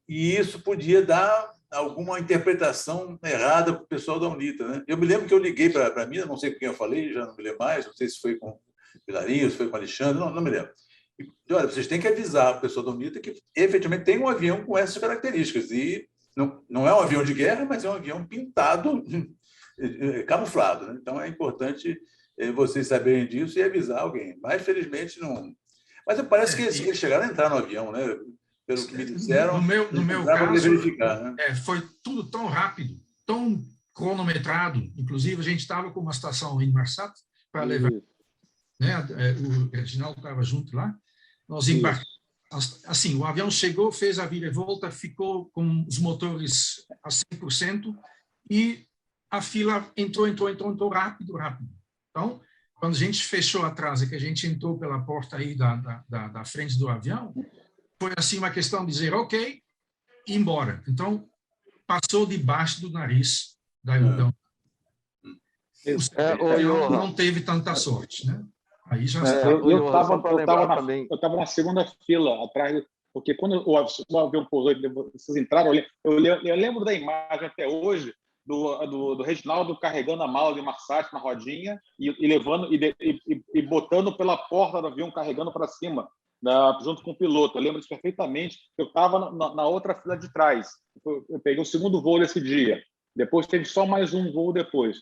S1: E isso podia dar alguma interpretação errada para o pessoal da UNITA, né? Eu me lembro que eu liguei para mim, não sei com quem eu falei, já não me lembro mais, não sei se foi com o Pilarinho, se foi com o Alexandre, não me lembro. E, olha, vocês têm que avisar o pessoal da UNITA que efetivamente tem um avião com essas características, e não é um avião de guerra, mas é um avião pintado, camuflado, né? Então é importante vocês saberem disso e avisar alguém. Mas, felizmente, não... Mas parece que eles chegaram a entrar no avião, né? Pelo que me disseram.
S4: No meu caso,
S1: verificar, né?
S4: Foi tudo tão rápido, tão cronometrado. Inclusive, a gente estava com uma estação em Marsat para levar... Né? O Reginaldo estava junto lá. Nós embarcamos. Assim, o avião chegou, fez a vira-volta, ficou com os motores a 100% e a fila entrou rápido. Então, quando a gente fechou atrás e que a gente entrou pela porta aí da frente do avião, foi assim uma questão de dizer, ok, e embora. Então, passou debaixo do nariz da aerodão. O não teve tanta sorte, né? Aí já
S3: Eu
S2: também.
S3: estava na segunda fila atrás, porque quando o avião pousou, vocês entraram, eu lembro da imagem até hoje do Reginaldo carregando a mala de Marsat na rodinha e levando e botando pela porta do avião, carregando para cima, junto com o piloto. Eu lembro isso perfeitamente. Eu estava na outra fila de trás. Eu peguei o segundo voo desse dia. Depois teve só mais um voo depois.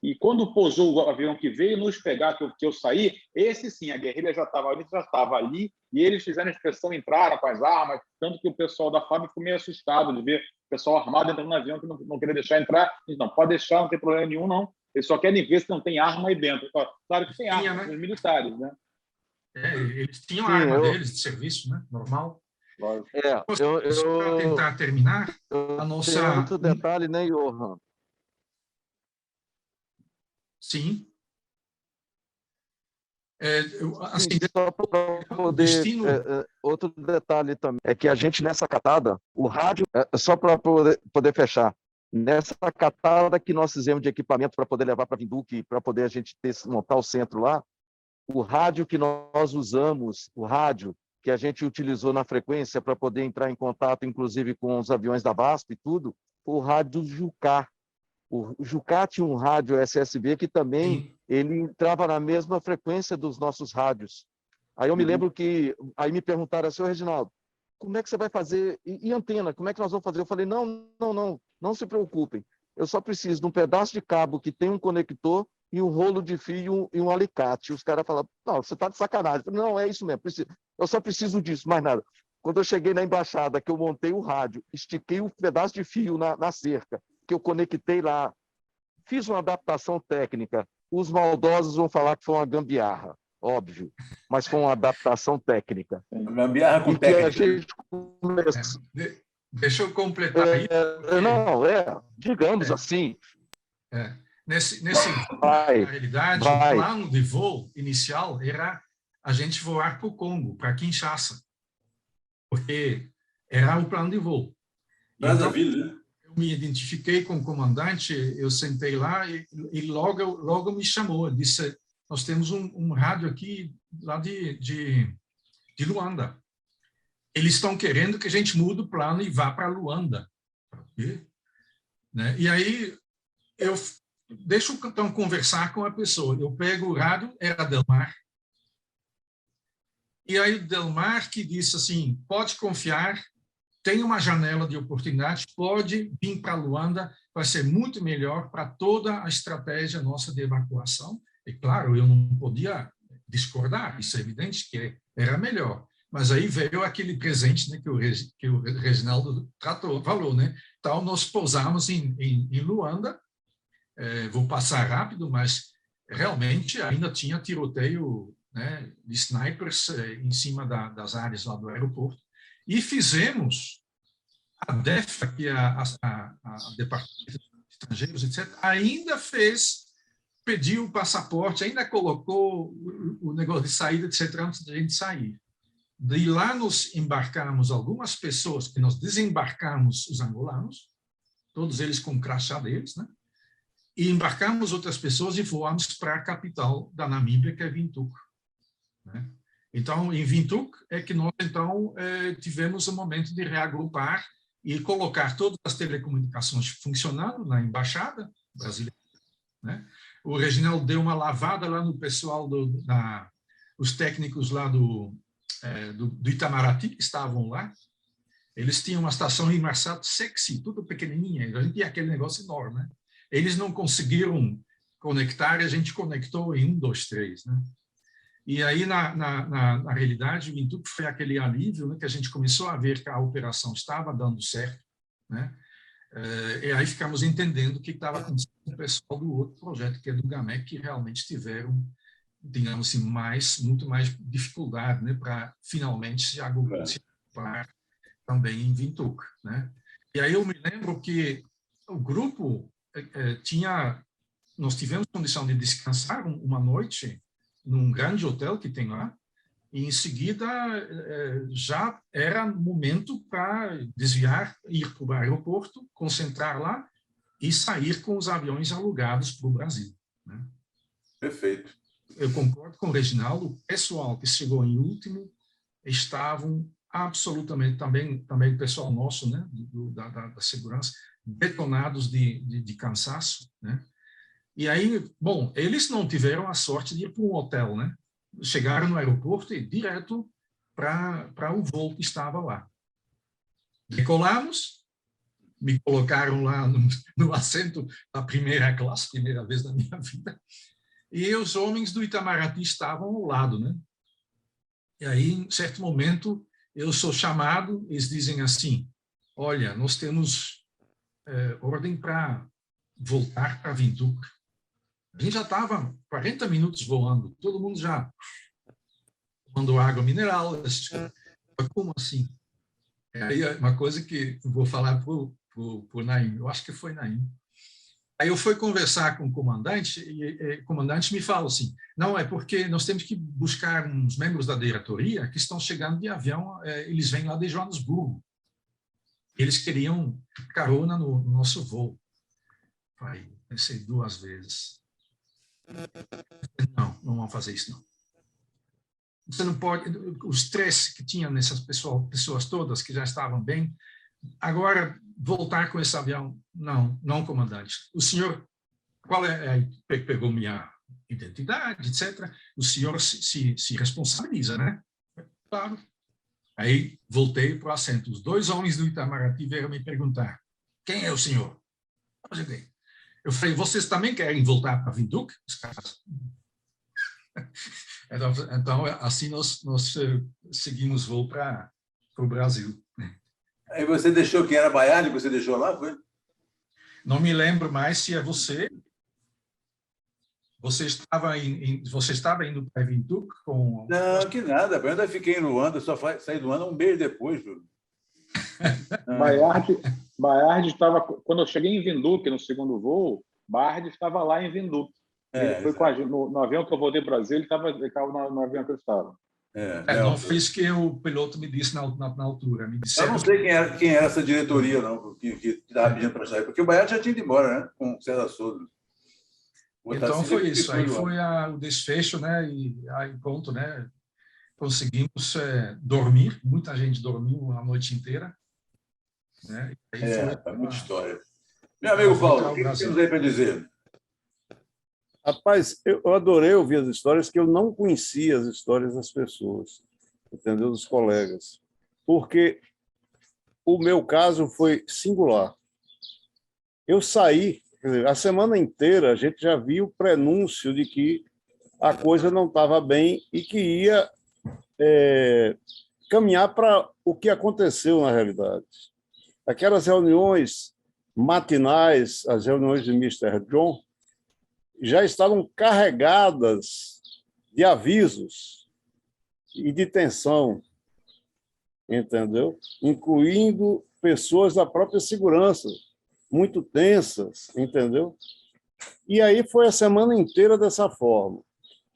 S3: E quando pousou o avião que veio nos pegar, que eu saí, esse sim, a guerrilha já estava ali, e eles fizeram a inspeção, entraram com as armas, tanto que o pessoal da FAB ficou meio assustado de ver o pessoal armado entrando no avião, que não queria deixar entrar. Não, pode deixar, não tem problema nenhum, não. Eles só querem ver se não tem arma aí dentro. Claro que tem arma, os militares, né?
S4: Eles tinham a arma deles de serviço, né? Normal.
S2: Só
S4: para tentar terminar, a nossa...
S2: Tem outro detalhe, né, Johan?
S4: Sim. Assim,
S2: só para poder... outro detalhe também, é que a gente nessa catada, o rádio, só para poder fechar, nessa catada que nós fizemos de equipamento para poder levar para Vinduque, para poder a gente montar o centro lá, o rádio que nós usamos, o rádio que a gente utilizou na frequência para poder entrar em contato, inclusive com os aviões da VASP e tudo, o rádio do Jucá. O Jucá tinha um rádio SSB que também ele entrava na mesma frequência dos nossos rádios. Aí eu me lembro que aí me perguntaram assim, Reginaldo, como é que você vai fazer? E antena, como é que nós vamos fazer? Eu falei, não se preocupem. Eu só preciso de um pedaço de cabo que tem um conector e um rolo de fio e um alicate. Os caras falaram, não, você está de sacanagem. Eu falei, não, é isso mesmo. Eu só preciso disso, mais nada. Quando eu cheguei na embaixada, que eu montei o rádio, estiquei um pedaço de fio na cerca, que eu conectei lá, fiz uma adaptação técnica. Os maldosos vão falar que foi uma gambiarra, óbvio, mas foi uma adaptação técnica.
S1: Gambiarra com técnica.
S2: A gente começou...
S4: Deixa eu completar aí.
S2: Digamos assim.
S4: Na realidade, o plano de voo inicial era a gente voar para o Congo, para Kinshasa, porque era o plano de voo. Então, eu me identifiquei com o comandante, eu sentei lá e logo me chamou, disse, nós temos um rádio aqui lá de Luanda. Eles estão querendo que a gente mude o plano e vá para Luanda. E aí, deixa eu então conversar com a pessoa. Eu pego o rádio, era Delmar. E aí, Delmar que disse assim, pode confiar, tem uma janela de oportunidade, pode vir para Luanda, vai ser muito melhor para toda a estratégia nossa de evacuação. E, claro, eu não podia discordar, isso é evidente que era melhor. Mas aí veio aquele presente, né, que o Reginaldo falou, né? Então, nós pousamos em Luanda, vou passar rápido, mas realmente ainda tinha tiroteio, né, de snipers em cima das áreas lá do aeroporto, e fizemos a DEFA, que é a Departamento de Estrangeiros, etc., ainda pediu o passaporte, ainda colocou o negócio de saída, etc., antes da gente sair. De lá nos embarcamos algumas pessoas, que nós desembarcamos os angolanos, todos eles com o crachá deles, né? E embarcamos outras pessoas e voamos para a capital da Namíbia, que é Windhoek, né? Então, em Windhoek é que nós, então, tivemos o momento de reagrupar e colocar todas as telecomunicações funcionando na embaixada brasileira, né? O Reginaldo deu uma lavada lá no pessoal, os técnicos lá do Itamaraty, que estavam lá. Eles tinham uma estação em Marsat sexy, tudo pequenininha, a gente tinha aquele negócio enorme, né? Eles não conseguiram conectar, a gente conectou em 1, 2, 3, né? E aí, na realidade, o Windhoek foi aquele alívio, né, que a gente começou a ver que a operação estava dando certo, né? E aí ficamos entendendo o que estava acontecendo com o pessoal do outro projeto, que é do GAMEC, que realmente tiveram, digamos assim, muito mais dificuldade, né, para finalmente se agrupar também em Windhoek, né? E aí eu me lembro que o grupo nós tivemos condição de descansar uma noite num grande hotel que tem lá, e em seguida já era momento para desviar, ir para o aeroporto, concentrar lá e sair com os aviões alugados para o Brasil, né?
S1: Perfeito.
S4: eu concordo com o Reginaldo, o pessoal que chegou em último estavam absolutamente, também o pessoal nosso, né, da segurança, detonados de cansaço, né? E aí, bom, eles não tiveram a sorte de ir para um hotel, né? Chegaram no aeroporto e direto para o voo que estava lá. Decolamos, me colocaram lá no assento da primeira classe, primeira vez na minha vida, e os homens do Itamaraty estavam ao lado, né? E aí, em certo momento, eu sou chamado, eles dizem assim, olha, nós temos ordem para voltar para Windhoek. A gente já estava 40 minutos voando, todo mundo já tomando água mineral. Como assim? Aí uma coisa que eu vou falar para o Naim, eu acho que foi Naim. Aí eu fui conversar com o comandante, e o comandante me fala assim, não, é porque nós temos que buscar uns membros da diretoria que estão chegando de avião, eles vêm lá de Joanesburgo. Eles queriam carona no nosso voo. Aí, pensei 2 vezes. Não vão fazer isso, não. Você não pode... O estresse que tinha nessas pessoas todas, que já estavam bem, agora, voltar com esse avião, não, comandante. O senhor, qual é... Pegou minha identidade, etc. O senhor se responsabiliza, né? Claro. Aí, voltei para o assento. Os 2 homens do Itamaraty vieram me perguntar, quem é o senhor? Eu falei, vocês também querem voltar para Windhoek? Os caras... Então, assim nós seguimos voo para o Brasil.
S1: Aí você deixou, quem era Baiardi, você deixou lá, foi?
S4: Não me lembro mais se é você. Você estava indo para Windhoek com...
S1: Não, que nada. Eu ainda fiquei no Luanda, só saí do Luanda um mês depois.
S3: Baiardi estava... Quando eu cheguei em Windhoek, no segundo voo, Baiardi estava lá em Windhoek. Ele foi no avião que eu voltei para o Brasil, ele estava no avião que eu estava.
S4: Não foi isso que o piloto me disse na altura. Me
S1: eu não sei quem era essa diretoria, não, que estava pedindo para sair, porque o Baiardi já tinha ido embora, né, com o César Souza.
S4: Então foi isso. Aí foi o desfecho, né? E aí pronto, né? Conseguimos dormir. Muita gente dormiu a noite inteira. Né?
S1: Foi muita história. Meu amigo Paulo, o que você tem para dizer?
S6: Rapaz, eu adorei ouvir as histórias, que eu não conhecia as histórias das pessoas, entendeu? Dos colegas. Porque o meu caso foi singular. Eu saí, quer dizer, a semana inteira a gente já viu o prenúncio de que a coisa não estava bem e que ia caminhar para o que aconteceu na realidade. Aquelas reuniões matinais, as reuniões de Mr. John, já estavam carregadas de avisos e de tensão, entendeu? Incluindo pessoas da própria segurança, muito tensas, entendeu? E aí foi a semana inteira dessa forma.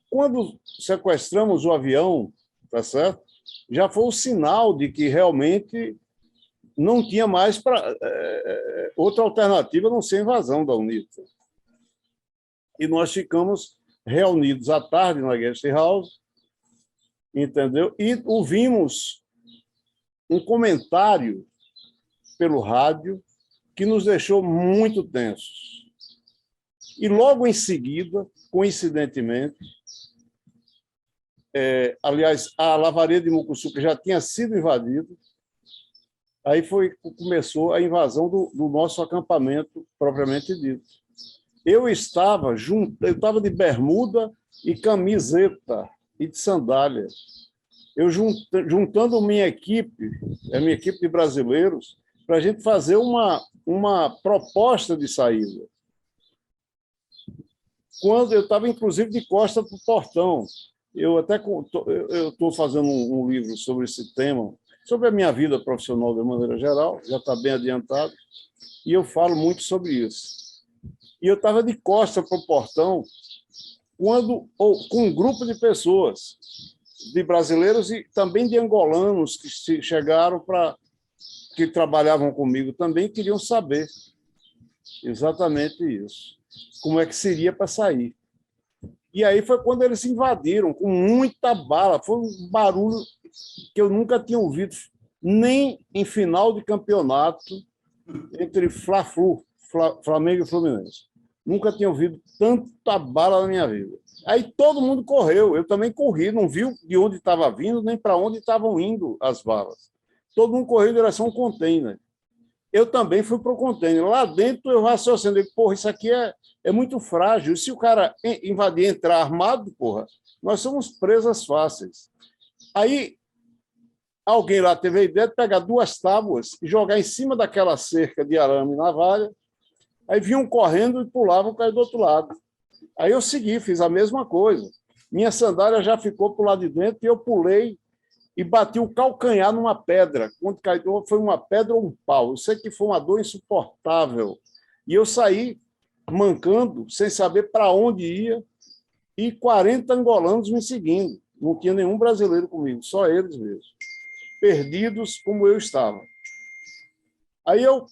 S6: Quando sequestramos o avião, tá certo? Já foi o sinal de que realmente não tinha mais outra alternativa a não ser a invasão da UNITA. E nós ficamos reunidos à tarde na Guest House, entendeu? E ouvimos um comentário pelo rádio que nos deixou muito tensos. E logo em seguida, coincidentemente, aliás, a lavaria de Mucussuca já tinha sido invadida, aí começou a invasão do nosso acampamento, propriamente dito. Eu estava de bermuda e camiseta e de sandália. Eu juntando minha equipe, a minha equipe de brasileiros, para a gente fazer uma proposta de saída. Quando eu estava, inclusive, de costa para o portão. Eu estou fazendo um livro sobre esse tema, sobre a minha vida profissional de maneira geral, já está bem adiantado, e eu falo muito sobre isso. E eu estava de costa para o portão com um grupo de pessoas, de brasileiros e também de angolanos que chegaram que trabalhavam comigo também, queriam saber exatamente isso. Como é que seria para sair. E aí foi quando eles invadiram, com muita bala. Foi um barulho que eu nunca tinha ouvido, nem em final de campeonato entre Fla-Flu, Flamengo e Fluminense. Nunca tinha ouvido tanta bala na minha vida. Aí todo mundo correu, eu também corri, não vi de onde estava vindo, nem para onde estavam indo as balas. Todo mundo correu em direção ao container. Eu também fui para o container. Lá dentro eu raciocinei, porra, isso aqui é muito frágil. E se o cara invadir, entrar armado, porra, nós somos presas fáceis. Aí alguém lá teve a ideia de pegar 2 tábuas e jogar em cima daquela cerca de arame navalha. Aí vinham correndo e pulavam, caíram do outro lado. Aí eu segui, fiz a mesma coisa. Minha sandália já ficou para o lado de dentro e eu pulei e bati o calcanhar numa pedra. Quando caiu, foi uma pedra ou um pau. Eu sei que foi uma dor insuportável. E eu saí mancando, sem saber para onde ia, e 40 angolanos me seguindo. Não tinha nenhum brasileiro comigo, só eles mesmo. Perdidos como eu estava. Aí eu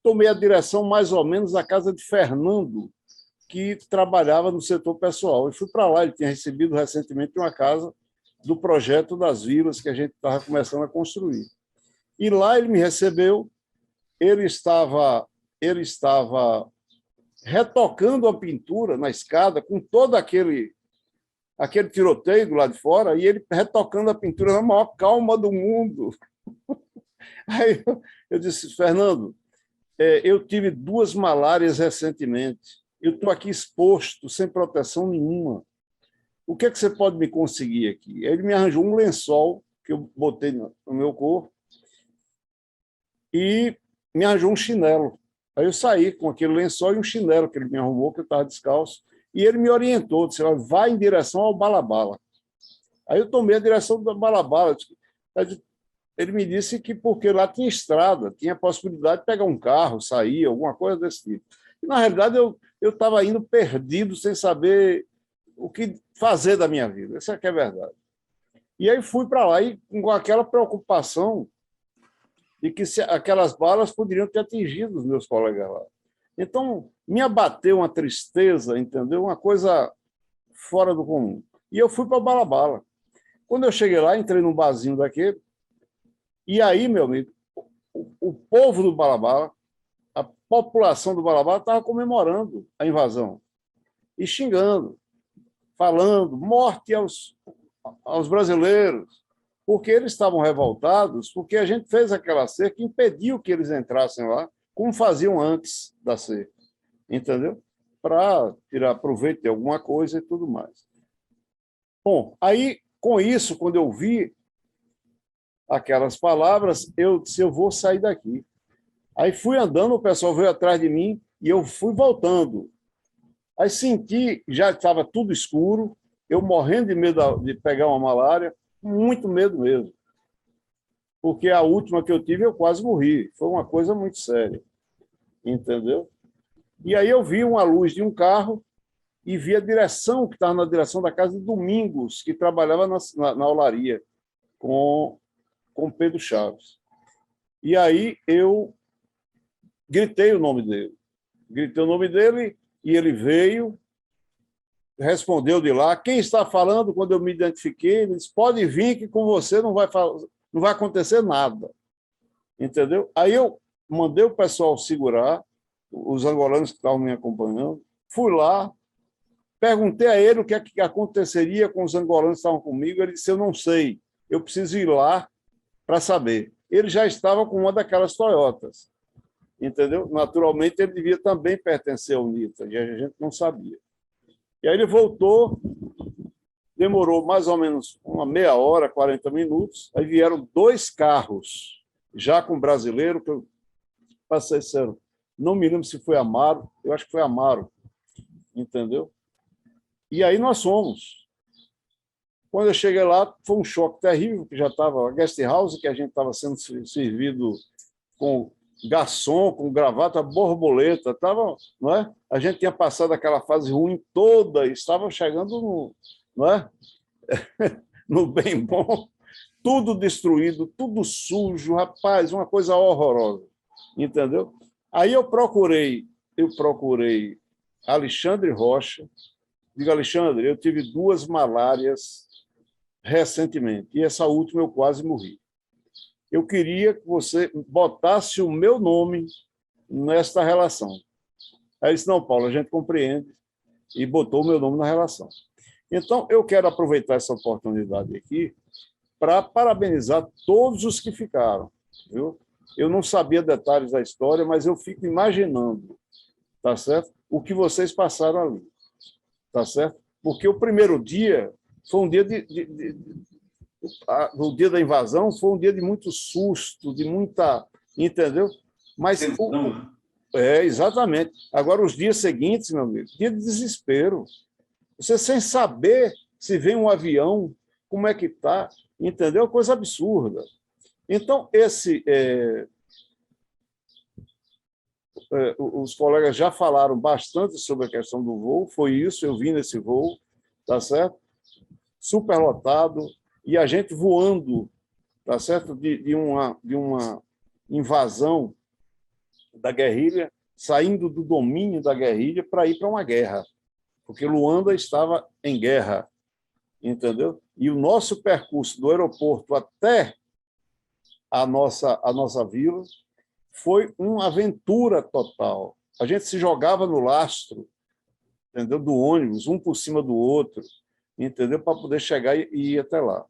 S6: tomei a direção mais ou menos da casa de Fernando, que trabalhava no setor pessoal. Eu fui para lá, ele tinha recebido recentemente uma casa do projeto das vilas que a gente estava começando a construir. E lá ele me recebeu, ele estava retocando a pintura na escada, com todo aquele tiroteio do lado de fora, e ele retocando a pintura na maior calma do mundo. Aí eu disse, Fernando, eu tive 2 malárias recentemente, eu estou aqui exposto, sem proteção nenhuma. O que é que você pode me conseguir aqui? Ele me arranjou um lençol que eu botei no meu corpo e me arranjou um chinelo. Aí eu saí com aquele lençol e um chinelo que ele me arrumou, que eu estava descalço, e ele me orientou, disse, vai em direção ao Balabala. Aí eu tomei a direção do Balabala. Ele me disse que porque lá tinha estrada, tinha possibilidade de pegar um carro, sair, alguma coisa desse tipo. E, na realidade, eu estava indo perdido, sem saber o que fazer da minha vida. Essa é a verdade. E aí fui para lá e com aquela preocupação de que aquelas balas poderiam ter atingido os meus colegas lá. Então, me abateu uma tristeza, entendeu? Uma coisa fora do comum. E eu fui para o Balabala. Quando eu cheguei lá, entrei num barzinho daquele, e aí, meu amigo, o povo do Balabala, a população do Balabala estava comemorando a invasão e xingando, falando morte aos brasileiros, porque eles estavam revoltados, porque a gente fez aquela cerca que impediu que eles entrassem lá, como faziam antes da cerca, entendeu? Para tirar proveito de alguma coisa e tudo mais. Bom, aí, com isso, quando eu vi aquelas palavras, eu disse, eu vou sair daqui. Aí fui andando, o pessoal veio atrás de mim e eu fui voltando. Aí senti, já estava tudo escuro, eu morrendo de medo de pegar uma malária, muito medo mesmo. Porque a última que eu tive, eu quase morri. Foi uma coisa muito séria. Entendeu? E aí eu vi uma luz de um carro e vi a direção, que estava na direção da casa de Domingos, que trabalhava na olaria, com Pedro Chaves. E aí eu gritei o nome dele. Gritei o nome dele e ele veio, respondeu de lá. Quem está falando? Quando eu me identifiquei, ele disse, pode vir que com você não vai acontecer nada. Entendeu? Aí eu mandei o pessoal segurar, os angolanos que estavam me acompanhando, fui lá, perguntei a ele o que é que aconteceria com os angolanos que estavam comigo, ele disse, eu não sei, eu preciso ir lá para saber. Ele já estava com uma daquelas Toyotas, entendeu? Naturalmente, ele devia também pertencer ao UNITA, e a gente não sabia. E aí ele voltou, demorou mais ou menos uma meia hora, 40 minutos, aí vieram 2 carros, já com brasileiro, que eu passei sério, não me lembro se foi Amaro, eu acho que foi Amaro, entendeu? E aí nós fomos. Quando eu cheguei lá, foi um choque terrível, que já estava a guest house, que a gente estava sendo servido com garçom, com gravata, borboleta, tava, não é? A gente tinha passado aquela fase ruim toda, estava chegando no, não é? No bem bom, tudo destruído, tudo sujo, rapaz, uma coisa horrorosa, entendeu? Aí eu procurei Alexandre Rocha, Digo, Alexandre, eu tive 2 malárias recentemente, e essa última eu quase morri. Eu queria que você botasse o meu nome nesta relação. Aí ele disse, não, Paulo, a gente compreende, e botou o meu nome na relação. Então, eu quero aproveitar essa oportunidade aqui para parabenizar todos os que ficaram. Viu? Eu não sabia detalhes da história, mas eu fico imaginando, tá certo? O que vocês passaram ali, tá certo? Porque o primeiro dia foi um dia o dia da invasão foi um dia de muito susto, de muita, entendeu? Mas exatamente. Agora os dias seguintes, meu amigo, dia de desespero. Você sem saber se vem um avião, como é que está, entendeu? Coisa absurda. Então, os colegas já falaram bastante sobre a questão do voo, foi isso, eu vi nesse voo, tá certo? Superlotado, e a gente voando, tá certo? De uma invasão da guerrilha, saindo do domínio da guerrilha para ir para uma guerra, porque Luanda estava em guerra, entendeu? E o nosso percurso do aeroporto até a nossa vila foi uma aventura total. A gente se jogava no lastro, entendeu? Do ônibus, um por cima do outro, entendeu? Para poder chegar e ir até lá,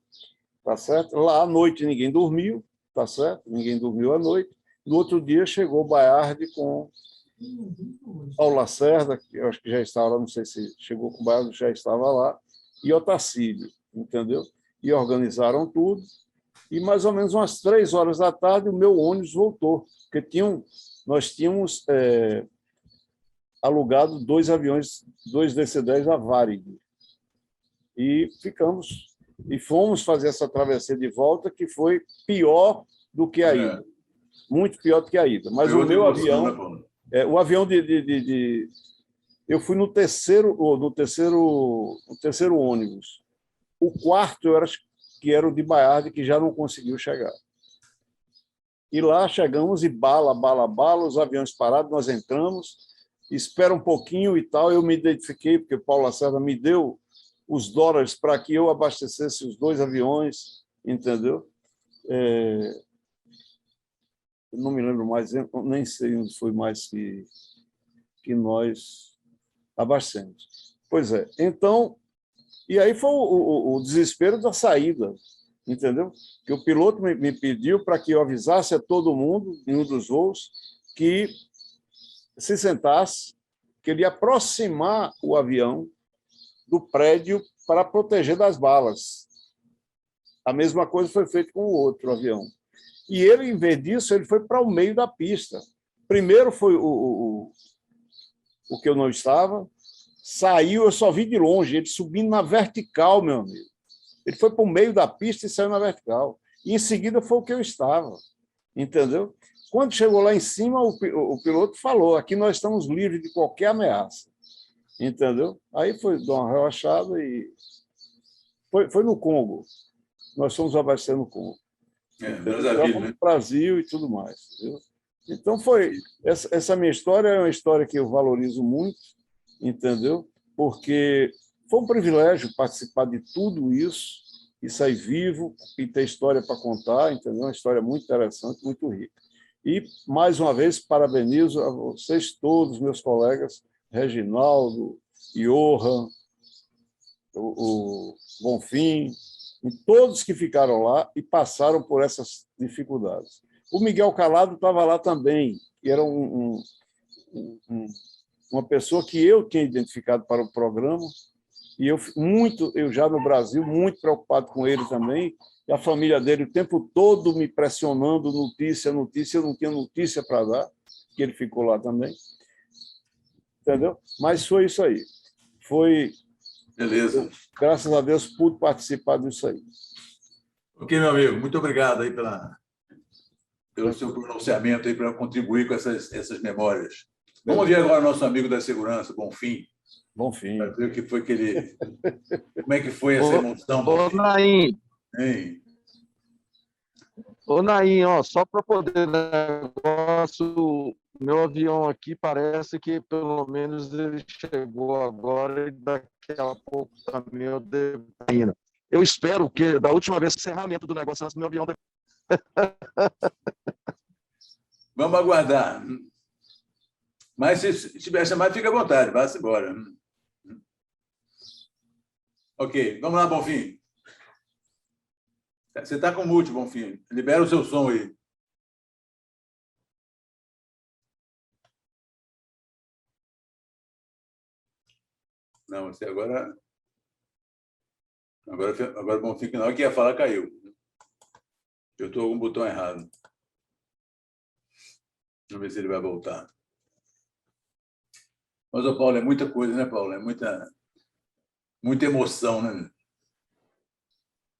S6: tá certo? Lá à noite ninguém dormiu, tá certo? Ninguém dormiu à noite. No outro dia chegou o Baiardi com Paulo Lacerda, que eu acho que já estava lá, não sei se chegou com o Baiardi, já estava lá, e Otacílio, entendeu? E organizaram tudo. E mais ou menos umas 3 horas da tarde o meu ônibus voltou, porque nós tínhamos alugado 2 aviões, 2 DC-10 a Varig. E fomos fazer essa travessia de volta, que foi pior do que a ida. Muito pior do que a ida. Mas o meu avião, o avião eu fui no terceiro ônibus. O quarto que era o de Baiardi, que já não conseguiu chegar. E lá chegamos e bala, os aviões parados, nós entramos, espera um pouquinho e tal, eu me identifiquei, porque o Paulo Lacerda me deu os dólares para que eu abastecesse os 2 aviões, entendeu? Eu não me lembro mais, nem sei onde foi mais que nós abastecemos. Pois é, então, e aí foi o desespero da saída, entendeu? Que o piloto me pediu para que eu avisasse a todo mundo, em um dos voos, que se sentasse, que ele ia aproximar o avião do prédio para proteger das balas. A mesma coisa foi feita com o outro avião. E ele, em vez disso, ele foi para o meio da pista. Primeiro foi o que eu não estava, saiu, eu só vi de longe, ele subindo na vertical, meu amigo. Ele foi para o meio da pista e saiu na vertical. E, em seguida, foi o que eu estava, entendeu? Quando chegou lá em cima, o piloto falou, aqui nós estamos livres de qualquer ameaça, entendeu? Aí foi dar uma relaxada e... Foi no Congo. Nós fomos abastecer no Congo. No Brasil e tudo mais. Entendeu? Então, essa minha história é uma história que eu valorizo muito, entendeu? Porque foi um privilégio participar de tudo isso e sair vivo e ter história para contar, entendeu? Uma história muito interessante, muito rica. E, mais uma vez, parabenizo a vocês todos, meus colegas, Reginaldo, Johan, o Bonfim, e todos que ficaram lá e passaram por essas dificuldades. O Miguel Calado estava lá também, que era uma pessoa que eu tinha identificado para o programa, e eu já no Brasil, muito preocupado com ele também, e a família dele o tempo todo me pressionando, notícia, eu não tinha notícia para dar, que ele ficou lá também. Entendeu? Mas foi isso aí.
S1: Beleza.
S6: Graças a Deus, pude participar disso aí.
S1: Ok, meu amigo, muito obrigado aí pelo seu pronunciamento aí para contribuir com essas memórias. Vamos ver agora o nosso amigo da segurança, Bonfim.
S6: Bonfim.
S1: Para ver o que foi que ele... Como é que foi essa emoção?
S2: Ô, Naim.
S1: Hein?
S2: Ô, Naim, ó, só para poder negócio, Meu avião aqui parece que pelo menos ele chegou agora e daqui a pouco também eu devo estar indo. Eu espero que da última vez o encerramento do negócio antes do meu avião.
S1: Vamos aguardar. Mas se tiver chamado, fica à vontade, vá-se embora. Ok, vamos lá, Bonfim. Você está com mute, Bonfim. Libera o seu som aí. Não, você agora... Agora Bonfim, na hora que ia falar, caiu. Eu estou com o botão errado. Vamos ver se ele vai voltar. Mas, ô, Paulo, é muita coisa, né, Paulo? É muita emoção, né?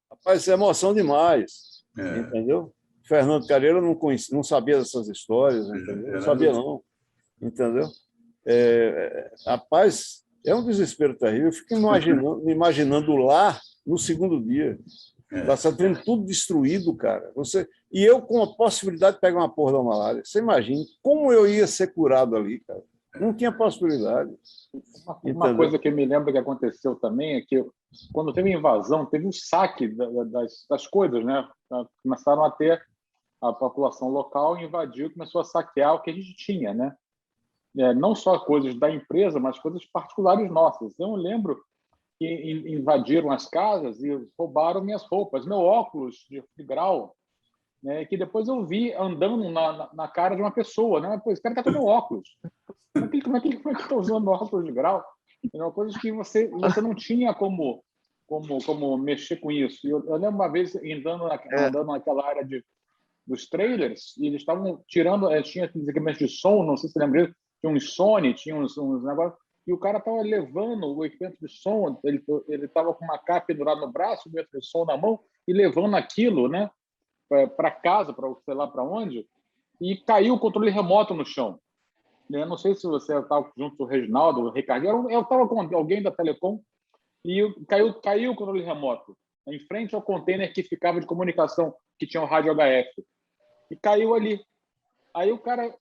S6: Rapaz, isso é emoção demais,
S1: É.
S6: entendeu? Fernando Careira não conhecia, não sabia dessas histórias, entendeu? Não sabia, não, entendeu? Rapaz, é um desespero terrível. Eu fico me imaginando lá no segundo dia. Lá está tendo tudo destruído, cara. E eu com a possibilidade de pegar uma porra da malária. Você imagina como eu ia ser curado ali, cara? Não tinha possibilidade.
S3: Uma coisa que eu me lembro que aconteceu também é que, quando teve a invasão, teve um saque das coisas, né? Começaram a ter a população local invadiu, começou a saquear o que a gente tinha, né? Não só coisas da empresa, mas coisas particulares nossas. Eu lembro que invadiram as casas e roubaram minhas roupas, meu óculos de grau, né? Que depois eu vi andando na cara de uma pessoa, né? Pô, esse cara está com meu óculos. Como é que está usando óculos de grau? É uma coisa que você não tinha como mexer com isso. Eu lembro uma vez andando naquela área dos trailers, e eles estavam tirando, tinha aqueles equipamentos de som, não sei se você lembra, tinha uns Sony, tinha uns negócios, e o cara estava levando o equipamento de som, ele estava com uma capa pendurada no braço, o equipamento de som na mão, e levando aquilo, né, para casa, para sei lá para onde, e caiu o controle remoto no chão. Eu não sei se você estava junto com o Reginaldo, o Ricardo, eu estava com alguém da Telecom, e caiu o controle remoto, em frente ao container que ficava de comunicação, que tinha o rádio HF. E caiu ali. Aí o cara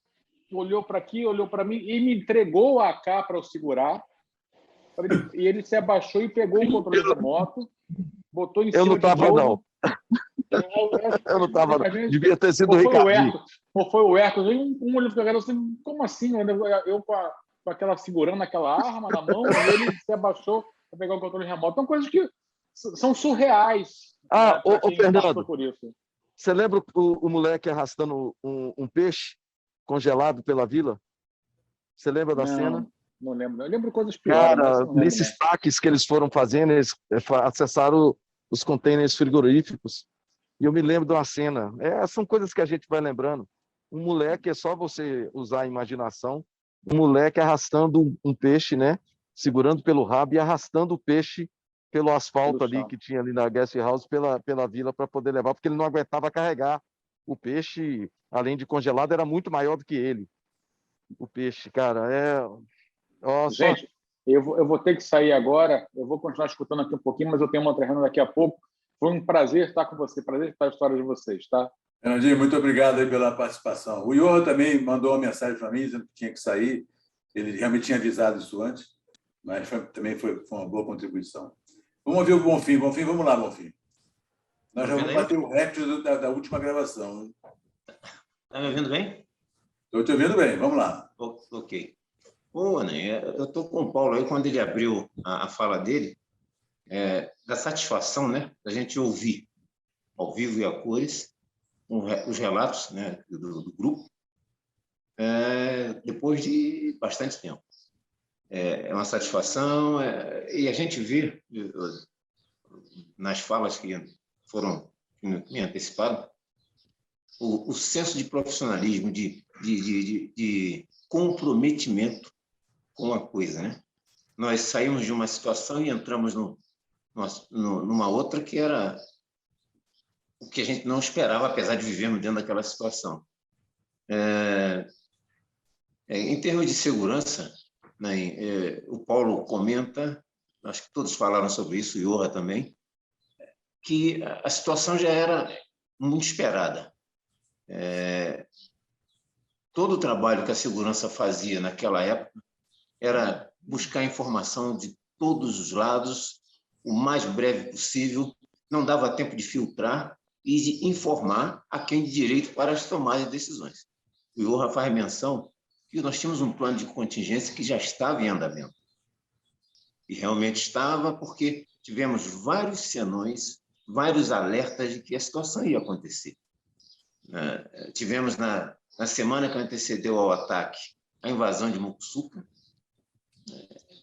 S3: olhou para aqui, olhou para mim e me entregou a AK para eu segurar. E ele se abaixou e pegou o controle remoto, botou em cima
S2: Eu não estava, não. Eu não estava, não. Devia ter sido o Ricardinho.
S3: Ou foi o Hércules. Um olhou para assim, como assim? Eu com aquela segurando aquela arma na mão, e ele se abaixou para pegar o controle remoto. São coisas que são surreais.
S2: Ô, Fernando,
S3: por isso.
S2: Você lembra o moleque arrastando um peixe congelado pela vila? Você lembra da cena?
S3: Não lembro. Eu lembro coisas piores.
S2: Cara, nesses saques que eles foram fazendo, eles acessaram os containers frigoríficos. E eu me lembro de uma cena. São coisas que a gente vai lembrando. Um moleque, é só você usar a imaginação, um moleque arrastando um peixe, né? Segurando pelo rabo e arrastando o peixe pelo asfalto ali que tinha ali na guest house, pela vila, para poder levar, porque ele não aguentava carregar. O peixe, além de congelado, era muito maior do que ele. O peixe, cara,
S3: Gente, eu vou ter que sair agora, eu vou continuar escutando aqui um pouquinho, mas eu tenho uma outra reunião daqui a pouco. Foi um prazer estar com você, prazer estar a história de vocês, tá?
S1: Fernandinho, muito obrigado aí pela participação. O Johan também mandou uma mensagem para mim, dizendo que tinha que sair. Ele realmente tinha avisado isso antes, mas também foi uma boa contribuição. Vamos ouvir o Bonfim. Bonfim, vamos lá, Bonfim. Nós já vamos bater o recorde da última gravação.
S5: Está me ouvindo bem?
S1: Estou te ouvindo bem, vamos lá.
S5: Ok. Bom, eu estou com o Paulo aí, quando ele abriu a fala dele, da satisfação, né, da gente ouvir ao vivo e a cores os relatos, né, do grupo, depois de bastante tempo. É uma satisfação, e a gente vê nas falas que me anteciparam o senso de profissionalismo, de comprometimento com a coisa, né? Nós saímos de uma situação e entramos numa outra que era o que a gente não esperava, apesar de vivermos dentro daquela situação. Em termos de segurança, né, o Paulo comenta, acho que todos falaram sobre isso, o Johan também, que a situação já era muito esperada. todo o trabalho que a segurança fazia naquela época era buscar informação de todos os lados, o mais breve possível, não dava tempo de filtrar e de informar a quem de direito para as tomadas de decisões. O Iorra faz menção que nós tínhamos um plano de contingência que já estava em andamento. E realmente estava, porque tivemos vários senões, vários alertas de que a situação ia acontecer. Tivemos, na semana que antecedeu ao ataque, a invasão de Mucuçuca.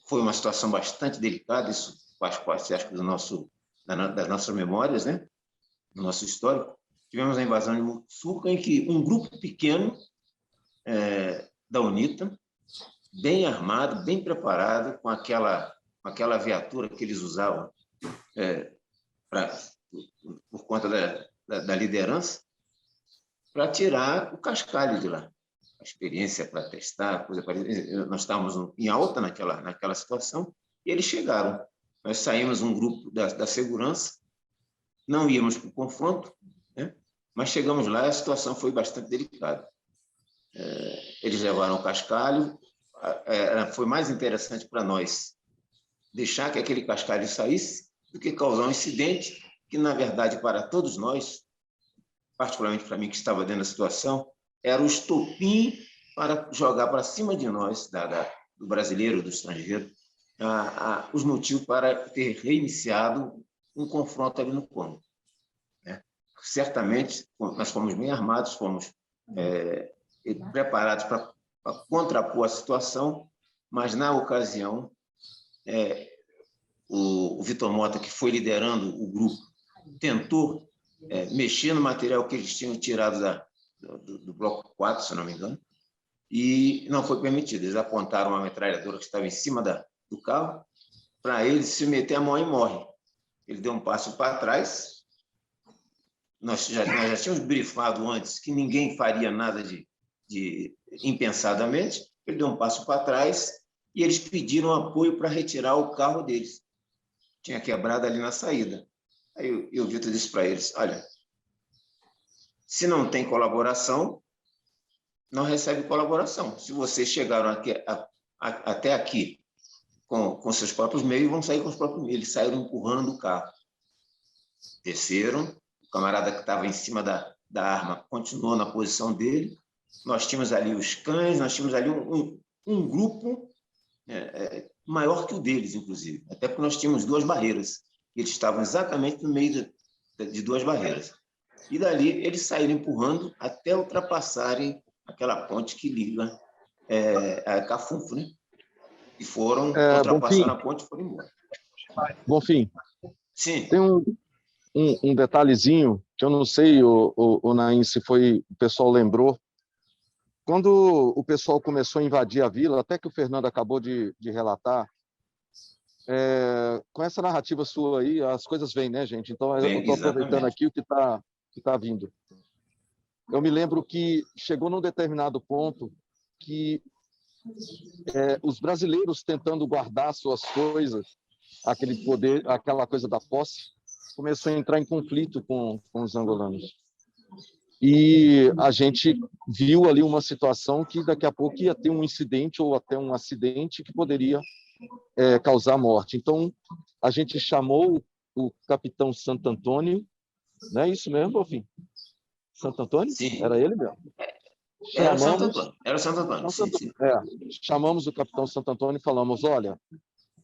S5: Foi uma situação bastante delicada, isso faz parte, acho que, das nossas memórias, né? Do nosso histórico. Tivemos a invasão de Mucuçuca, em que um grupo pequeno da UNITA, bem armado, bem preparado, com aquela viatura que eles usavam por conta da liderança, para tirar o cascalho de lá. A experiência para testar, coisa parecida. Nós estávamos em alta naquela situação, e eles chegaram. Nós saímos um grupo da segurança, não íamos para o confronto, né? Mas chegamos lá e a situação foi bastante delicada. Eles levaram o cascalho, foi mais interessante para nós deixar que aquele cascalho saísse do que causar um incidente que, na verdade, para todos nós, particularmente para mim que estava dentro da situação, era o estopim para jogar para cima de nós, do brasileiro, do estrangeiro, os motivos para ter reiniciado um confronto ali no Congo. Certamente, nós fomos bem armados, fomos preparados para contrapor a situação, mas, na ocasião, o Vitor Mota, que foi liderando o grupo, tentou mexer no material que eles tinham tirado do bloco 4, se não me engano, e não foi permitido. Eles apontaram uma metralhadora que estava em cima do carro para ele se meter a mão e morre. Ele deu um passo para trás. Nós já tínhamos brifado antes que ninguém faria nada de impensadamente. Ele deu um passo para trás e eles pediram apoio para retirar o carro deles. Tinha quebrado ali na saída. Aí o Vitor disse para eles: olha, se não tem colaboração, não recebe colaboração. Se vocês chegaram até aqui com seus próprios meios, vão sair com os próprios meios. Eles saíram empurrando o carro. Desceram, o camarada que estava em cima da arma continuou na posição dele. Nós tínhamos ali os cães, nós tínhamos ali um grupo maior que o deles, inclusive, até porque nós tínhamos duas barreiras. Eles estavam exatamente no meio de duas barreiras. E dali eles saíram empurrando até ultrapassarem aquela ponte que liga a Cafunfo, né? E foram, ultrapassaram a ponte e foram embora.
S2: Bonfim,
S5: Sim.
S2: tem um detalhezinho que eu não sei, o Naim, se o pessoal lembrou. Quando o pessoal começou a invadir a vila, até que o Fernando acabou de relatar, com essa narrativa sua aí, as coisas vêm, né, gente? Então, eu estou aproveitando aqui o que tá vindo. Eu me lembro que chegou num determinado ponto que os brasileiros tentando guardar suas coisas, aquele poder, aquela coisa da posse, começou a entrar em conflito com os angolanos. E a gente viu ali uma situação que daqui a pouco ia ter um incidente ou até um acidente que poderia causar morte. Então, a gente chamou o capitão Santo Antônio, não é isso mesmo, Bonfim? Santo Antônio?
S5: Sim.
S2: Era ele mesmo?
S5: Era o Santo Antônio. Era o Santo Antônio, sim.
S2: Chamamos o capitão Santo Antônio e falamos: olha,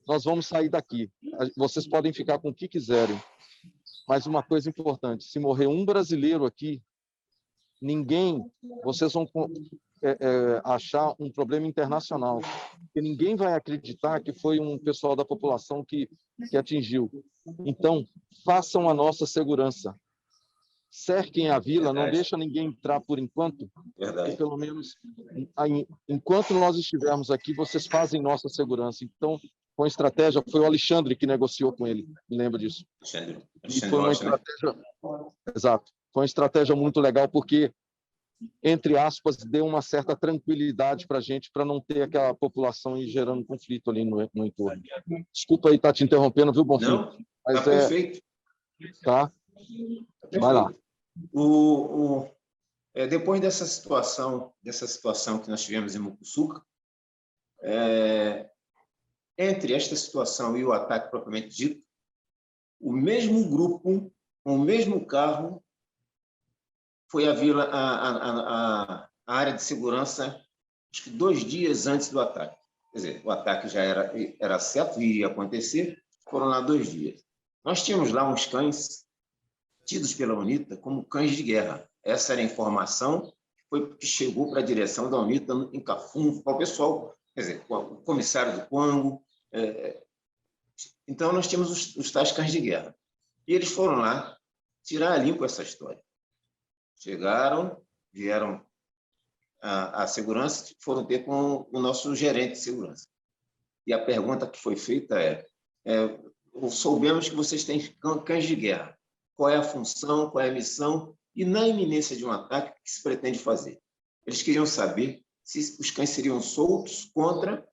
S2: nós vamos sair daqui. Vocês podem ficar com o que quiserem. Mas uma coisa importante, se morrer um brasileiro aqui, vocês vão achar um problema internacional, porque ninguém vai acreditar que foi um pessoal da população que atingiu. Então, façam a nossa segurança. Cerquem a vila, não deixa ninguém entrar por enquanto, porque pelo menos enquanto nós estivermos aqui, vocês fazem nossa segurança. Então, com estratégia, foi o Alexandre que negociou com ele, me lembro disso. E foi uma estratégia, exato, foi uma estratégia muito legal, porque, entre aspas, deu uma certa tranquilidade para a gente, para não ter aquela população ir gerando conflito ali no entorno. Desculpa aí estar te interrompendo, viu, Bonfim?
S5: Não, está perfeito.
S2: Tá? Vai lá.
S5: Depois dessa situação que nós tivemos em Mucuçuca, entre esta situação e o ataque propriamente dito, o mesmo grupo, com o mesmo carro, foi a área de segurança, acho que 2 dias antes do ataque. Quer dizer, o ataque já era certo, iria acontecer, foram lá 2 dias. Nós tínhamos lá uns cães tidos pela UNITA como cães de guerra. Essa era a informação que chegou para a direção da UNITA em Cafún, para o pessoal, quer dizer, o comissário do Quango. Então, nós tínhamos os tais cães de guerra. E eles foram lá tirar a limpo essa história. Chegaram, vieram à segurança, foram ter com o nosso gerente de segurança. E a pergunta que foi feita soubemos que vocês têm cães de guerra. Qual é a função, qual é a missão e, na iminência de um ataque, o que se pretende fazer? Eles queriam saber se os cães seriam soltos contra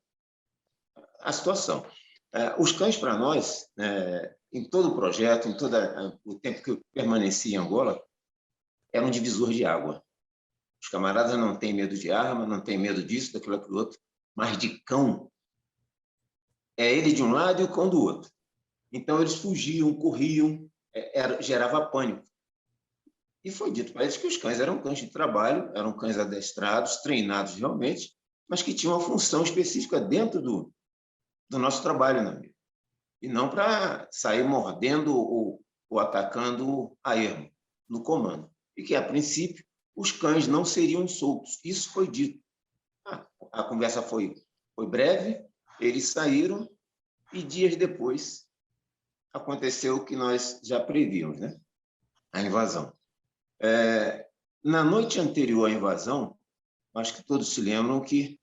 S5: a situação. Os cães, para nós, em todo o projeto, em todo o tempo que eu permaneci em Angola, era um divisor de água. Os camaradas não têm medo de arma, não têm medo disso, daquilo, daquilo outro, mas de cão. É ele de um lado e o cão do outro. Então, eles fugiam, corriam, gerava pânico. E foi dito para eles que os cães eram cães de trabalho, eram cães adestrados, treinados realmente, mas que tinham uma função específica dentro do nosso trabalho, né? E não para sair mordendo ou atacando a ermo no comando. E que, a princípio, os cães não seriam soltos. Isso foi dito. A conversa foi breve, eles saíram e dias depois aconteceu o que nós já prevíamos, né? A invasão. Na noite anterior à invasão, acho que todos se lembram que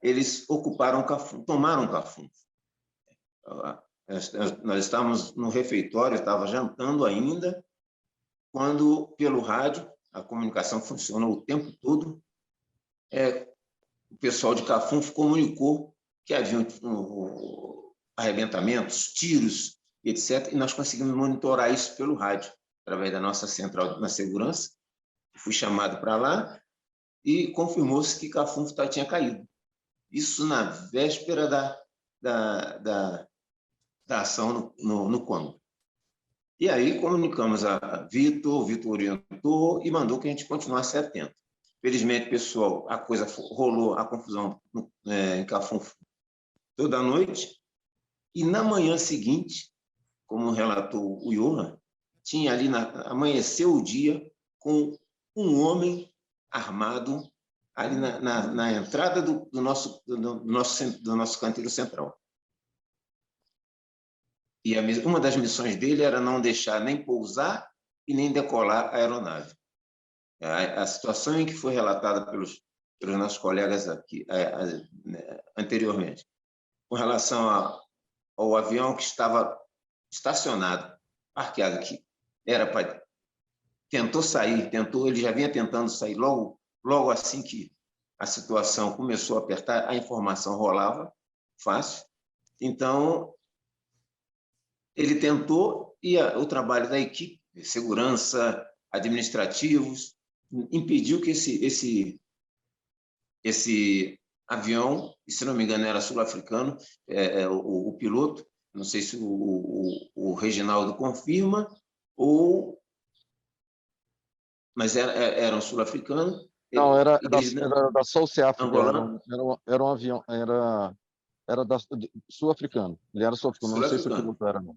S5: eles ocuparam Cafún, tomaram Cafún. Nós estávamos no refeitório, estava jantando ainda, quando, pelo rádio, a comunicação funcionou o tempo todo, o pessoal de Cafún comunicou que havia arrebentamentos, tiros, etc., e nós conseguimos monitorar isso pelo rádio, através da nossa central na segurança. Fui chamado para lá e confirmou-se que Cafún tinha caído. Isso na véspera da ação no Quango. E aí comunicamos a Vitor, o Vitor orientou e mandou que a gente continuasse atento. Felizmente, pessoal, a coisa rolou, a confusão em Cafún toda a noite, e na manhã seguinte, como relatou o Johan, tinha ali, amanheceu o dia com um homem armado ali na entrada do nosso canteiro central. E uma das missões dele era não deixar nem pousar e nem decolar a aeronave. A situação em que foi relatada pelos nossos colegas aqui anteriormente, com relação ao avião que estava estacionado, parqueado aqui, tentou sair, ele já vinha tentando sair logo assim que a situação começou a apertar, a informação rolava fácil. Então, ele tentou, e o trabalho da equipe, segurança, administrativos, impediu que esse avião, se não me engano era sul-africano, o piloto, não sei se o Reginaldo confirma, mas era um sul-africano.
S2: Não, era da South Africa, era um avião, era sul-africano. Ele era sul-africano, não sei se o piloto era, não.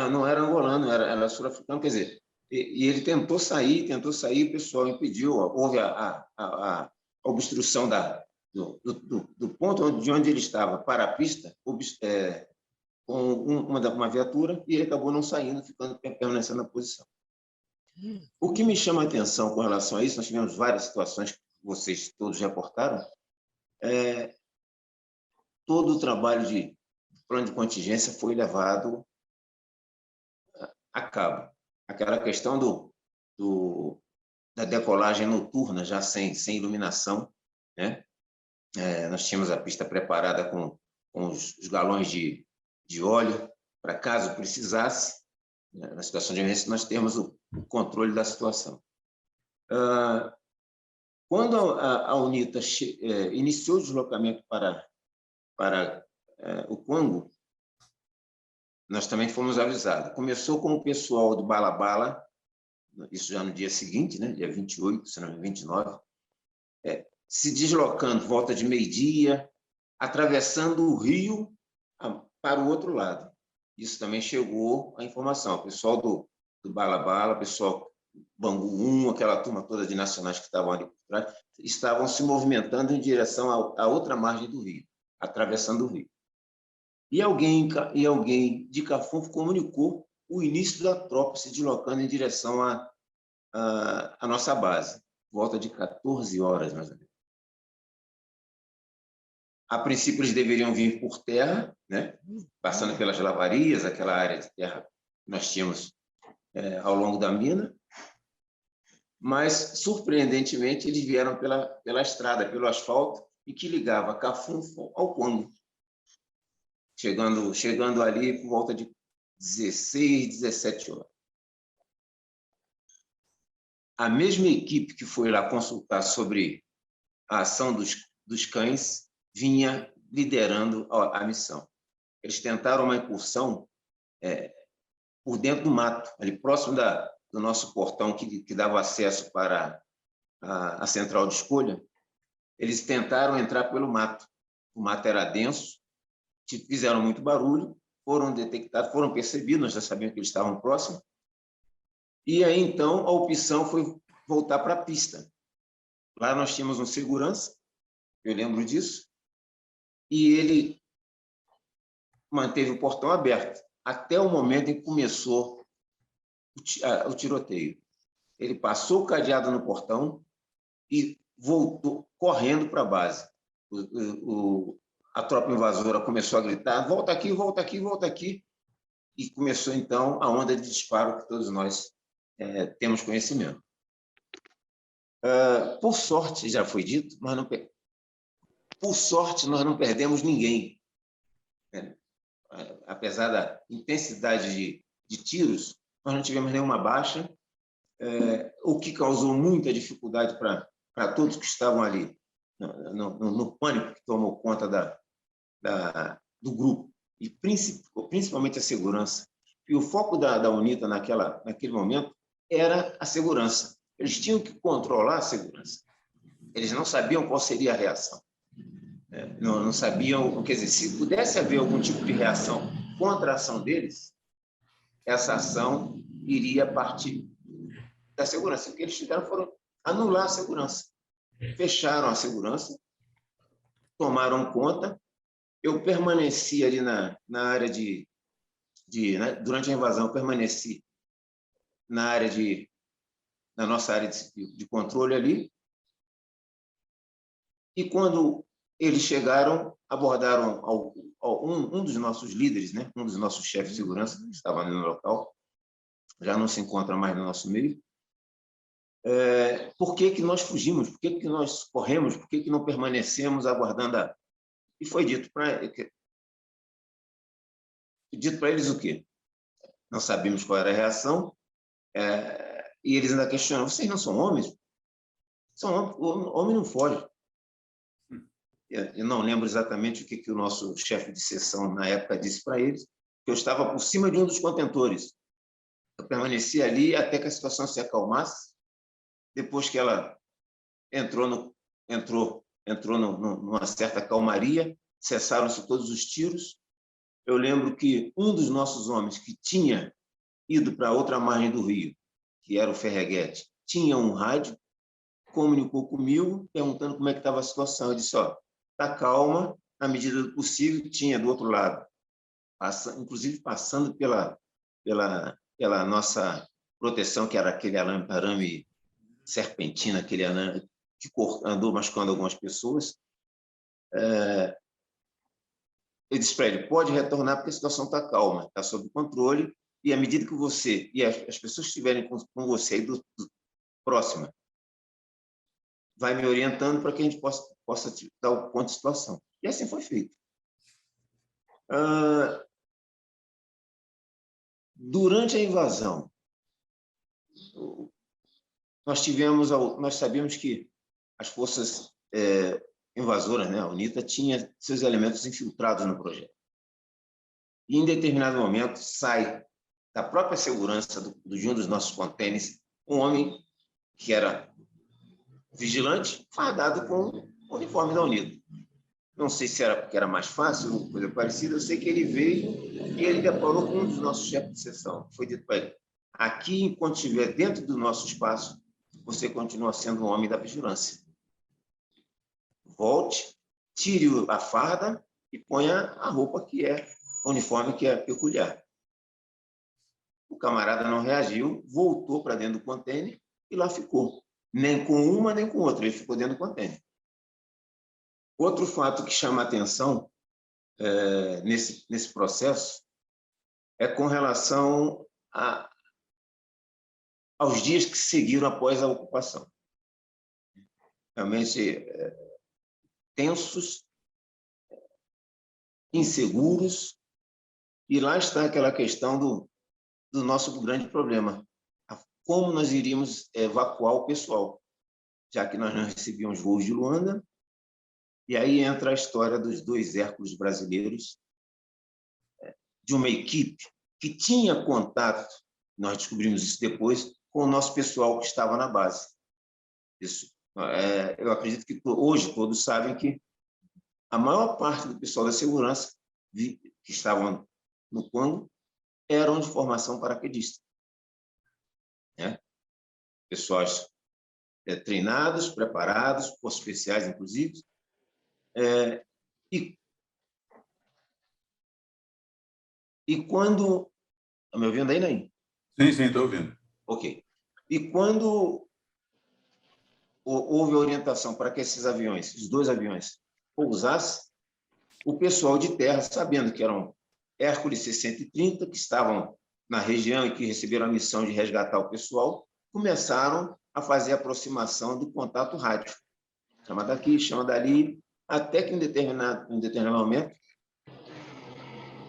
S5: Não era angolano, era sul-africano, quer dizer, e ele tentou sair, o pessoal impediu, houve a obstrução do ponto de onde ele estava para a pista, com uma viatura, e ele acabou não saindo, permanecendo na posição. O que me chama a atenção com relação a isso, nós tivemos várias situações que vocês todos reportaram, todo o trabalho de plano de contingência foi levado a cabo. Aquela questão da decolagem noturna, já sem iluminação, né? Nós tínhamos a pista preparada com os galões de óleo, para caso precisasse, na situação de emergência, nós temos o controle da situação. Quando a UNITA iniciou o deslocamento para o Congo, nós também fomos avisados. Começou com o pessoal do Bala Bala, isso já no dia seguinte, né, dia 28, se não me engano, 29, se deslocando, volta de meio-dia, atravessando o rio para o outro lado. Isso também chegou a informação. O pessoal do Bala Bala, o pessoal Bangu 1, aquela turma toda de nacionais que estavam ali por trás, estavam se movimentando em direção à outra margem do rio, atravessando o rio. E alguém de Cafofo comunicou o início da tropa se deslocando em direção à nossa base, volta de 14 horas, mais ou menos. A princípio, eles deveriam vir por terra, né? Passando pelas lavarias, aquela área de terra que nós tínhamos ao longo da mina, mas, surpreendentemente, eles vieram pela estrada, pelo asfalto, e que ligava Cafofo ao Congo, chegando ali por volta de 16, 17 horas. A mesma equipe que foi lá consultar sobre a ação dos cães vinha liderando a missão. Eles tentaram uma incursão por dentro do mato, ali próximo do nosso portão que dava acesso para a central de escolha. Eles tentaram entrar pelo mato. O mato era denso, fizeram muito barulho, foram detectados, foram percebidos, nós já sabíamos que eles estavam próximos. E aí, então, a opção foi voltar para a pista. Lá nós tínhamos um segurança, eu lembro disso, e ele manteve o portão aberto até o momento em que começou o tiroteio. Ele passou o cadeado no portão e voltou correndo para a base. A tropa invasora começou a gritar: volta aqui, volta aqui, volta aqui. E começou, então, a onda de disparo que todos nós temos conhecimento. Por sorte, já foi dito, por sorte, nós não perdemos ninguém. Apesar da intensidade de tiros, nós não tivemos nenhuma baixa, o que causou muita dificuldade para todos que estavam ali, no pânico que tomou conta do grupo, e principalmente a segurança. E o foco da UNITA naquele momento era a segurança. Eles tinham que controlar a segurança. Eles não sabiam qual seria a reação. Não sabiam, quer dizer, se pudesse haver algum tipo de reação contra a ação deles, essa ação iria partir da segurança. O que eles fizeram foram anular a segurança. Fecharam a segurança, tomaram conta. Eu permaneci ali na área né, durante a invasão, eu permaneci na nossa área de controle ali. E quando eles chegaram, abordaram um dos nossos líderes, né, um dos nossos chefes de segurança, que estava ali no local, já não se encontra mais no nosso meio. Por que nós fugimos? Por que nós corremos? Por que não permanecemos aguardando E foi dito para eles o quê? Não sabíamos qual era a reação, e eles ainda questionam: vocês não são homens? São homens, o homem não foge. Eu não lembro exatamente o que o nosso chefe de seção, na época, disse para eles, que eu estava por cima de um dos contentores. Eu permaneci ali até que a situação se acalmasse. Depois que ela entrou numa certa calmaria, cessaram-se todos os tiros. Eu lembro que um dos nossos homens, que tinha ido para outra margem do rio, que era o Ferreguete, tinha um rádio, comunicou comigo, perguntando como é que estava a situação. Eu disse: está calma, na medida do possível. Tinha do outro lado, inclusive passando pela nossa proteção, que era aquele arame serpentina, aquele arame que andou machucando algumas pessoas. Eu disse para ele: pode retornar, porque a situação está calma, está sob controle, e à medida que você e as pessoas estiverem com você aí próxima, vai me orientando para que a gente possa te dar o ponto de situação. E assim foi feito. Durante a invasão, nós sabíamos que as forças invasoras, né, a UNITA, tinha seus elementos infiltrados no projeto. E, em determinado momento, sai da própria segurança de um dos nossos contêineres um homem que era vigilante, fardado com o uniforme da UNITA. Não sei se era porque era mais fácil ou coisa parecida, eu sei que ele veio e ele deparou com um dos nossos chefes de seção. Foi dito para ele: aqui, enquanto estiver dentro do nosso espaço, você continua sendo um homem da vigilância. Volte, tire a farda e ponha a roupa que é o uniforme que é peculiar. O camarada não reagiu, voltou para dentro do contêiner e lá ficou. Nem com uma, nem com outra, ele ficou dentro do contêiner. Outro fato que chama a atenção nesse processo é com relação aos dias que seguiram após a ocupação. Realmente tensos, inseguros, e lá está aquela questão do nosso grande problema: como nós iríamos evacuar o pessoal, já que nós não recebíamos voos de Luanda. E aí entra a história dos 2 Hércules brasileiros, de uma equipe que tinha contato, nós descobrimos isso depois, com o nosso pessoal que estava na base. Isso, eu acredito que hoje todos sabem que a maior parte do pessoal da segurança que estavam no Congo eram de formação paraquedista. Pessoas treinados, preparados, forças especiais, inclusive. E quando... Está me ouvindo aí, Naim?
S1: Sim, estou ouvindo.
S5: Ok. E quando houve a orientação para que esses aviões, os 2 aviões, pousassem, o pessoal de terra, sabendo que eram Hércules 630, que estavam na região e que receberam a missão de resgatar o pessoal, começaram a fazer a aproximação do contato rádio. Chama daqui, chama dali, até que em determinado momento,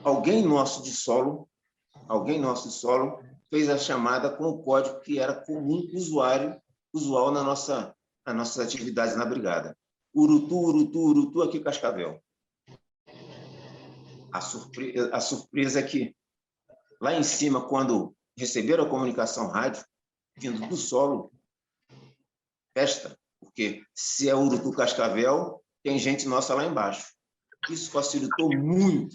S5: alguém nosso de solo fez a chamada com o código que era comum, usual nas nossas atividades na brigada. Urutu, Urutu, Urutu, aqui Cascavel. A surpresa é que, lá em cima, quando receberam a comunicação rádio, vindo do solo, festa, porque se é Urutu, Cascavel, tem gente nossa lá embaixo. Isso facilitou muito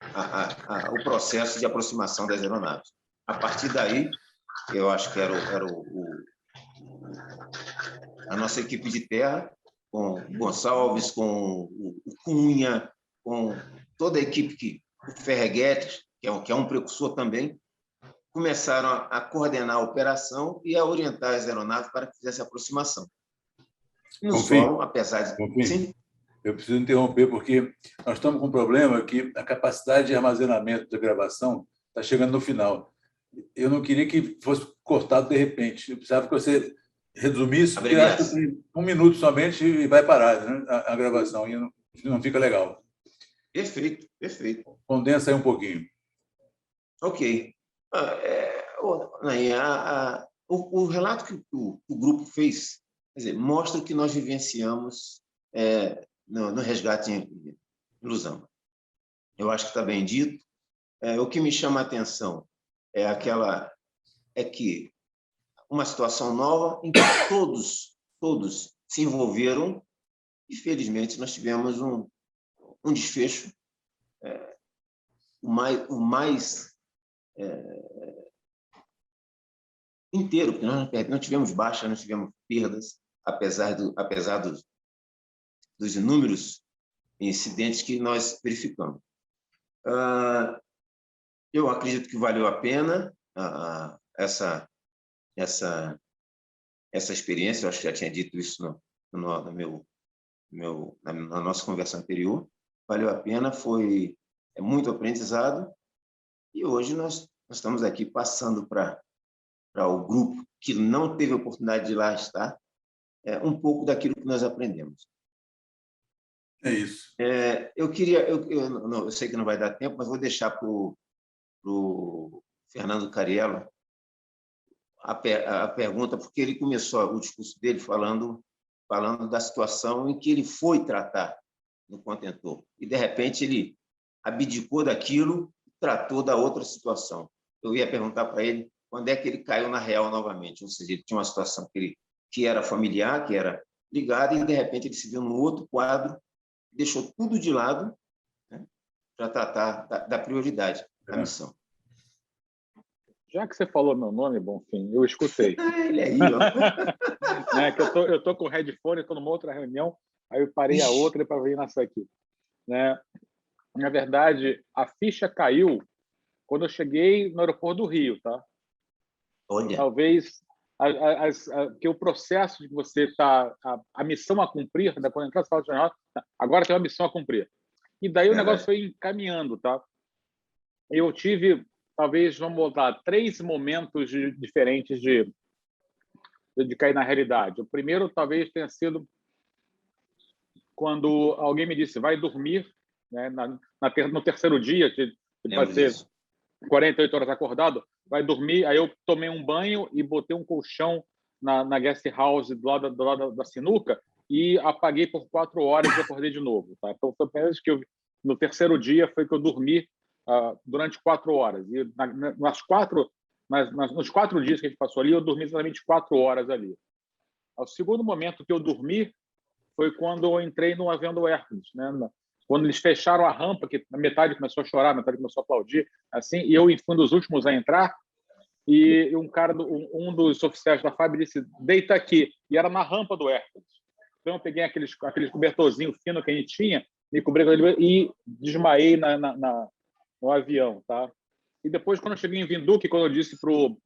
S5: o processo de aproximação das aeronaves. A partir daí, eu acho que era a nossa equipe de terra, com o Gonçalves, com o Cunha, com toda a equipe, o Ferreguetes, que é um precursor também, começaram a coordenar a operação e a orientar as aeronaves para que fizesse a aproximação. No solo, apesar de... Sim?
S1: Eu preciso interromper, porque nós estamos com um problema que a capacidade de armazenamento da gravação está chegando no final. Eu não queria que fosse cortado de repente. Eu precisava que você resumisse, porque acho que tem 1 minuto somente e vai parar, né, a gravação, e não fica legal.
S5: Perfeito, perfeito.
S1: Condensa aí um pouquinho.
S5: Ok. O relato que o grupo fez, quer dizer, mostra o que nós vivenciamos no resgate em Lusamba. Eu acho que está bem dito. O que me chama a atenção é que uma situação nova em que todos se envolveram e, felizmente, nós tivemos um desfecho o mais inteiro, porque nós não tivemos baixas, não tivemos perdas, apesar dos inúmeros incidentes que nós verificamos. Eu acredito que valeu a pena essa experiência. Eu acho que já tinha dito isso na nossa conversa anterior. Valeu a pena, foi muito aprendizado, e hoje nós estamos aqui passando para o grupo que não teve a oportunidade de lá estar um pouco daquilo que nós aprendemos.
S1: É isso.
S5: Eu sei que não vai dar tempo, mas vou deixar para o Fernando Cariello a pergunta, porque ele começou o discurso dele falando da situação em que ele foi tratar no contentor. E, de repente, ele abdicou daquilo e tratou da outra situação. Eu ia perguntar para ele quando é que ele caiu na real novamente. Ou seja, ele tinha uma situação que era familiar, que era ligada, e, de repente, ele se viu num outro quadro, deixou tudo de lado, né, para tratar da prioridade da missão.
S3: Já que você falou meu nome, Bonfim, eu escutei.
S5: Ele aí, ó.
S3: Né, que eu estou com o headphone, estou numa outra reunião, aí eu parei a outra para vir nessa aqui. Né? Na verdade, a ficha caiu quando eu cheguei no aeroporto do Rio. Tá?
S5: Olha.
S3: Talvez que o processo de você está... A missão a cumprir, né, quando entrar na sala de jornal, agora tem uma missão a cumprir. E daí o negócio foi encaminhando. Tá? Eu tive... Talvez, vamos botar, 3 momentos diferentes de cair na realidade. O primeiro, talvez, tenha sido quando alguém me disse, vai dormir, né, no terceiro dia, que vai ser 48 horas acordado, vai dormir. Aí eu tomei um banho e botei um colchão na guest house do lado da sinuca e apaguei por 4 horas e acordei de novo. Tá? Então, foi a primeira vez que no terceiro dia foi que eu dormi durante 4 horas. E nos 4 dias que a gente passou ali, eu dormi exatamente 4 horas ali. O segundo momento que eu dormi foi quando eu entrei no avião do Hércules, né? Quando eles fecharam a rampa, que a metade começou a chorar, a metade começou a aplaudir, assim, e eu fui um dos últimos a entrar, e um dos oficiais da FAB disse, deita aqui, e era na rampa do Hércules. Então eu peguei aqueles cobertorzinho fino que a gente tinha, me cobri com ele e desmaiei no avião, tá? E depois, quando eu cheguei em Vinduque, quando eu disse pro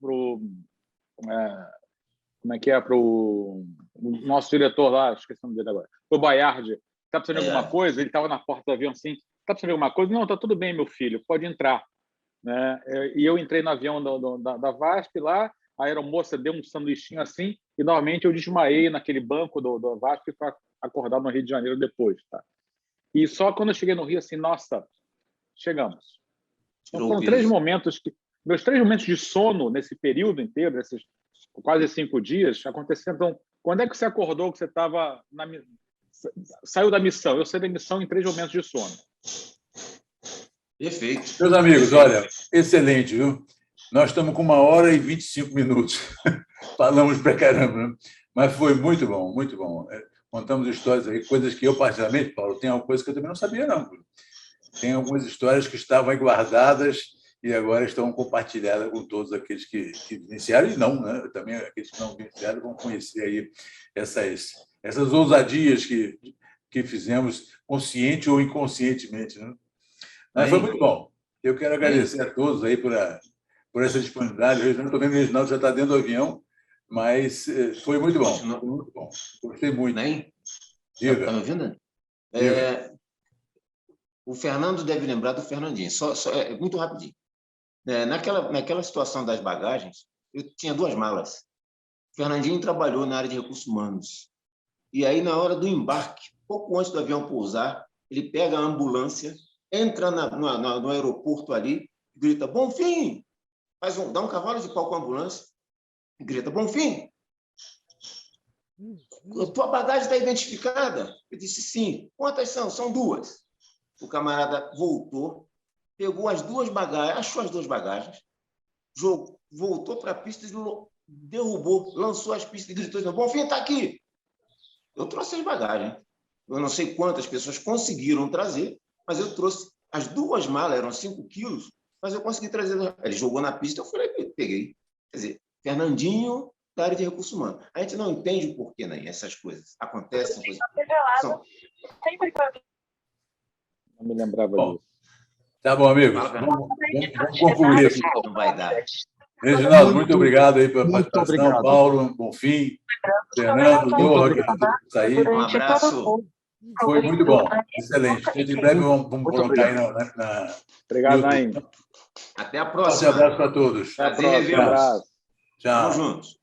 S3: nosso diretor lá, esqueci o nome dele agora, pro Bayard, tá precisando de alguma coisa? Ele estava na porta do avião assim, tá precisando de alguma coisa? Não, tá tudo bem, meu filho, pode entrar. Né? E eu entrei no avião da VASP lá, a aeromoça deu um sanduichinho assim, e novamente eu desmaiei naquele banco da VASP para acordar no Rio de Janeiro depois, tá? E só quando eu cheguei no Rio, assim, nossa, chegamos. Então, foram 3 momentos meus 3 momentos de sono nesse período inteiro, esses quase 5 dias, aconteceram. Então, quando é que você acordou que você estava saiu da missão? Eu saí da missão em 3 momentos de sono.
S5: Perfeito.
S1: Meus amigos, olha, excelente, viu? Nós estamos com 1 hora e 25 minutos. Falamos pra caramba, né? Mas foi muito bom, muito bom. Contamos histórias aí, coisas que eu, particularmente, Paulo, tem alguma coisa que eu também não sabia, não. Tem algumas histórias que estavam aí guardadas e agora estão compartilhadas com todos aqueles que vivenciaram, e não, né? Também aqueles que não vivenciaram vão conhecer aí essas ousadias que fizemos, consciente ou inconscientemente, né? Mas foi muito bom. Eu quero agradecer a todos aí por essa disponibilidade. Eu estou vendo que o Reginaldo já está dentro do avião, mas foi muito bom. Foi muito bom. Gostei muito.
S5: Diga. Está me ouvindo? O Fernando deve lembrar do Fernandinho. Muito rapidinho. Naquela situação das bagagens, eu tinha 2 malas. O Fernandinho trabalhou na área de recursos humanos. E aí, na hora do embarque, pouco antes do avião pousar, ele pega a ambulância, entra no aeroporto ali, grita, Bonfim! Dá um cavalo de pau com a ambulância, e grita, Bonfim! A tua bagagem está identificada? Eu disse, sim. Quantas são? São 2. O camarada voltou, pegou as 2 bagagens, achou as 2 bagagens, voltou para a pista, derrubou, lançou as pistas e gritou, Bonfim, está aqui! Eu trouxe as bagagens. Eu não sei quantas pessoas conseguiram trazer, mas eu trouxe as 2 malas, eram 5 quilos, mas eu consegui trazer. Ele jogou na pista, eu fui lá e peguei. Quer dizer, Fernandinho da área de recursos humanos. A gente não entende o porquê, né? Essas coisas acontecem.
S3: Não me lembrava disso.
S1: Tá bom, amigos. Vamos concluir aqui.
S5: Não vai dar.
S1: Reginaldo, muito obrigado aí pela participação. Paulo, Bonfim, Fernando, Noah, que aí.
S5: Um abraço.
S1: Foi muito bom, excelente. Em breve vamos colocar aí na...
S3: Obrigado, Naim.
S5: Até a próxima.
S1: Um abraço para todos.
S5: Prazer revê-los.
S1: Tchau.
S5: Tamo juntos.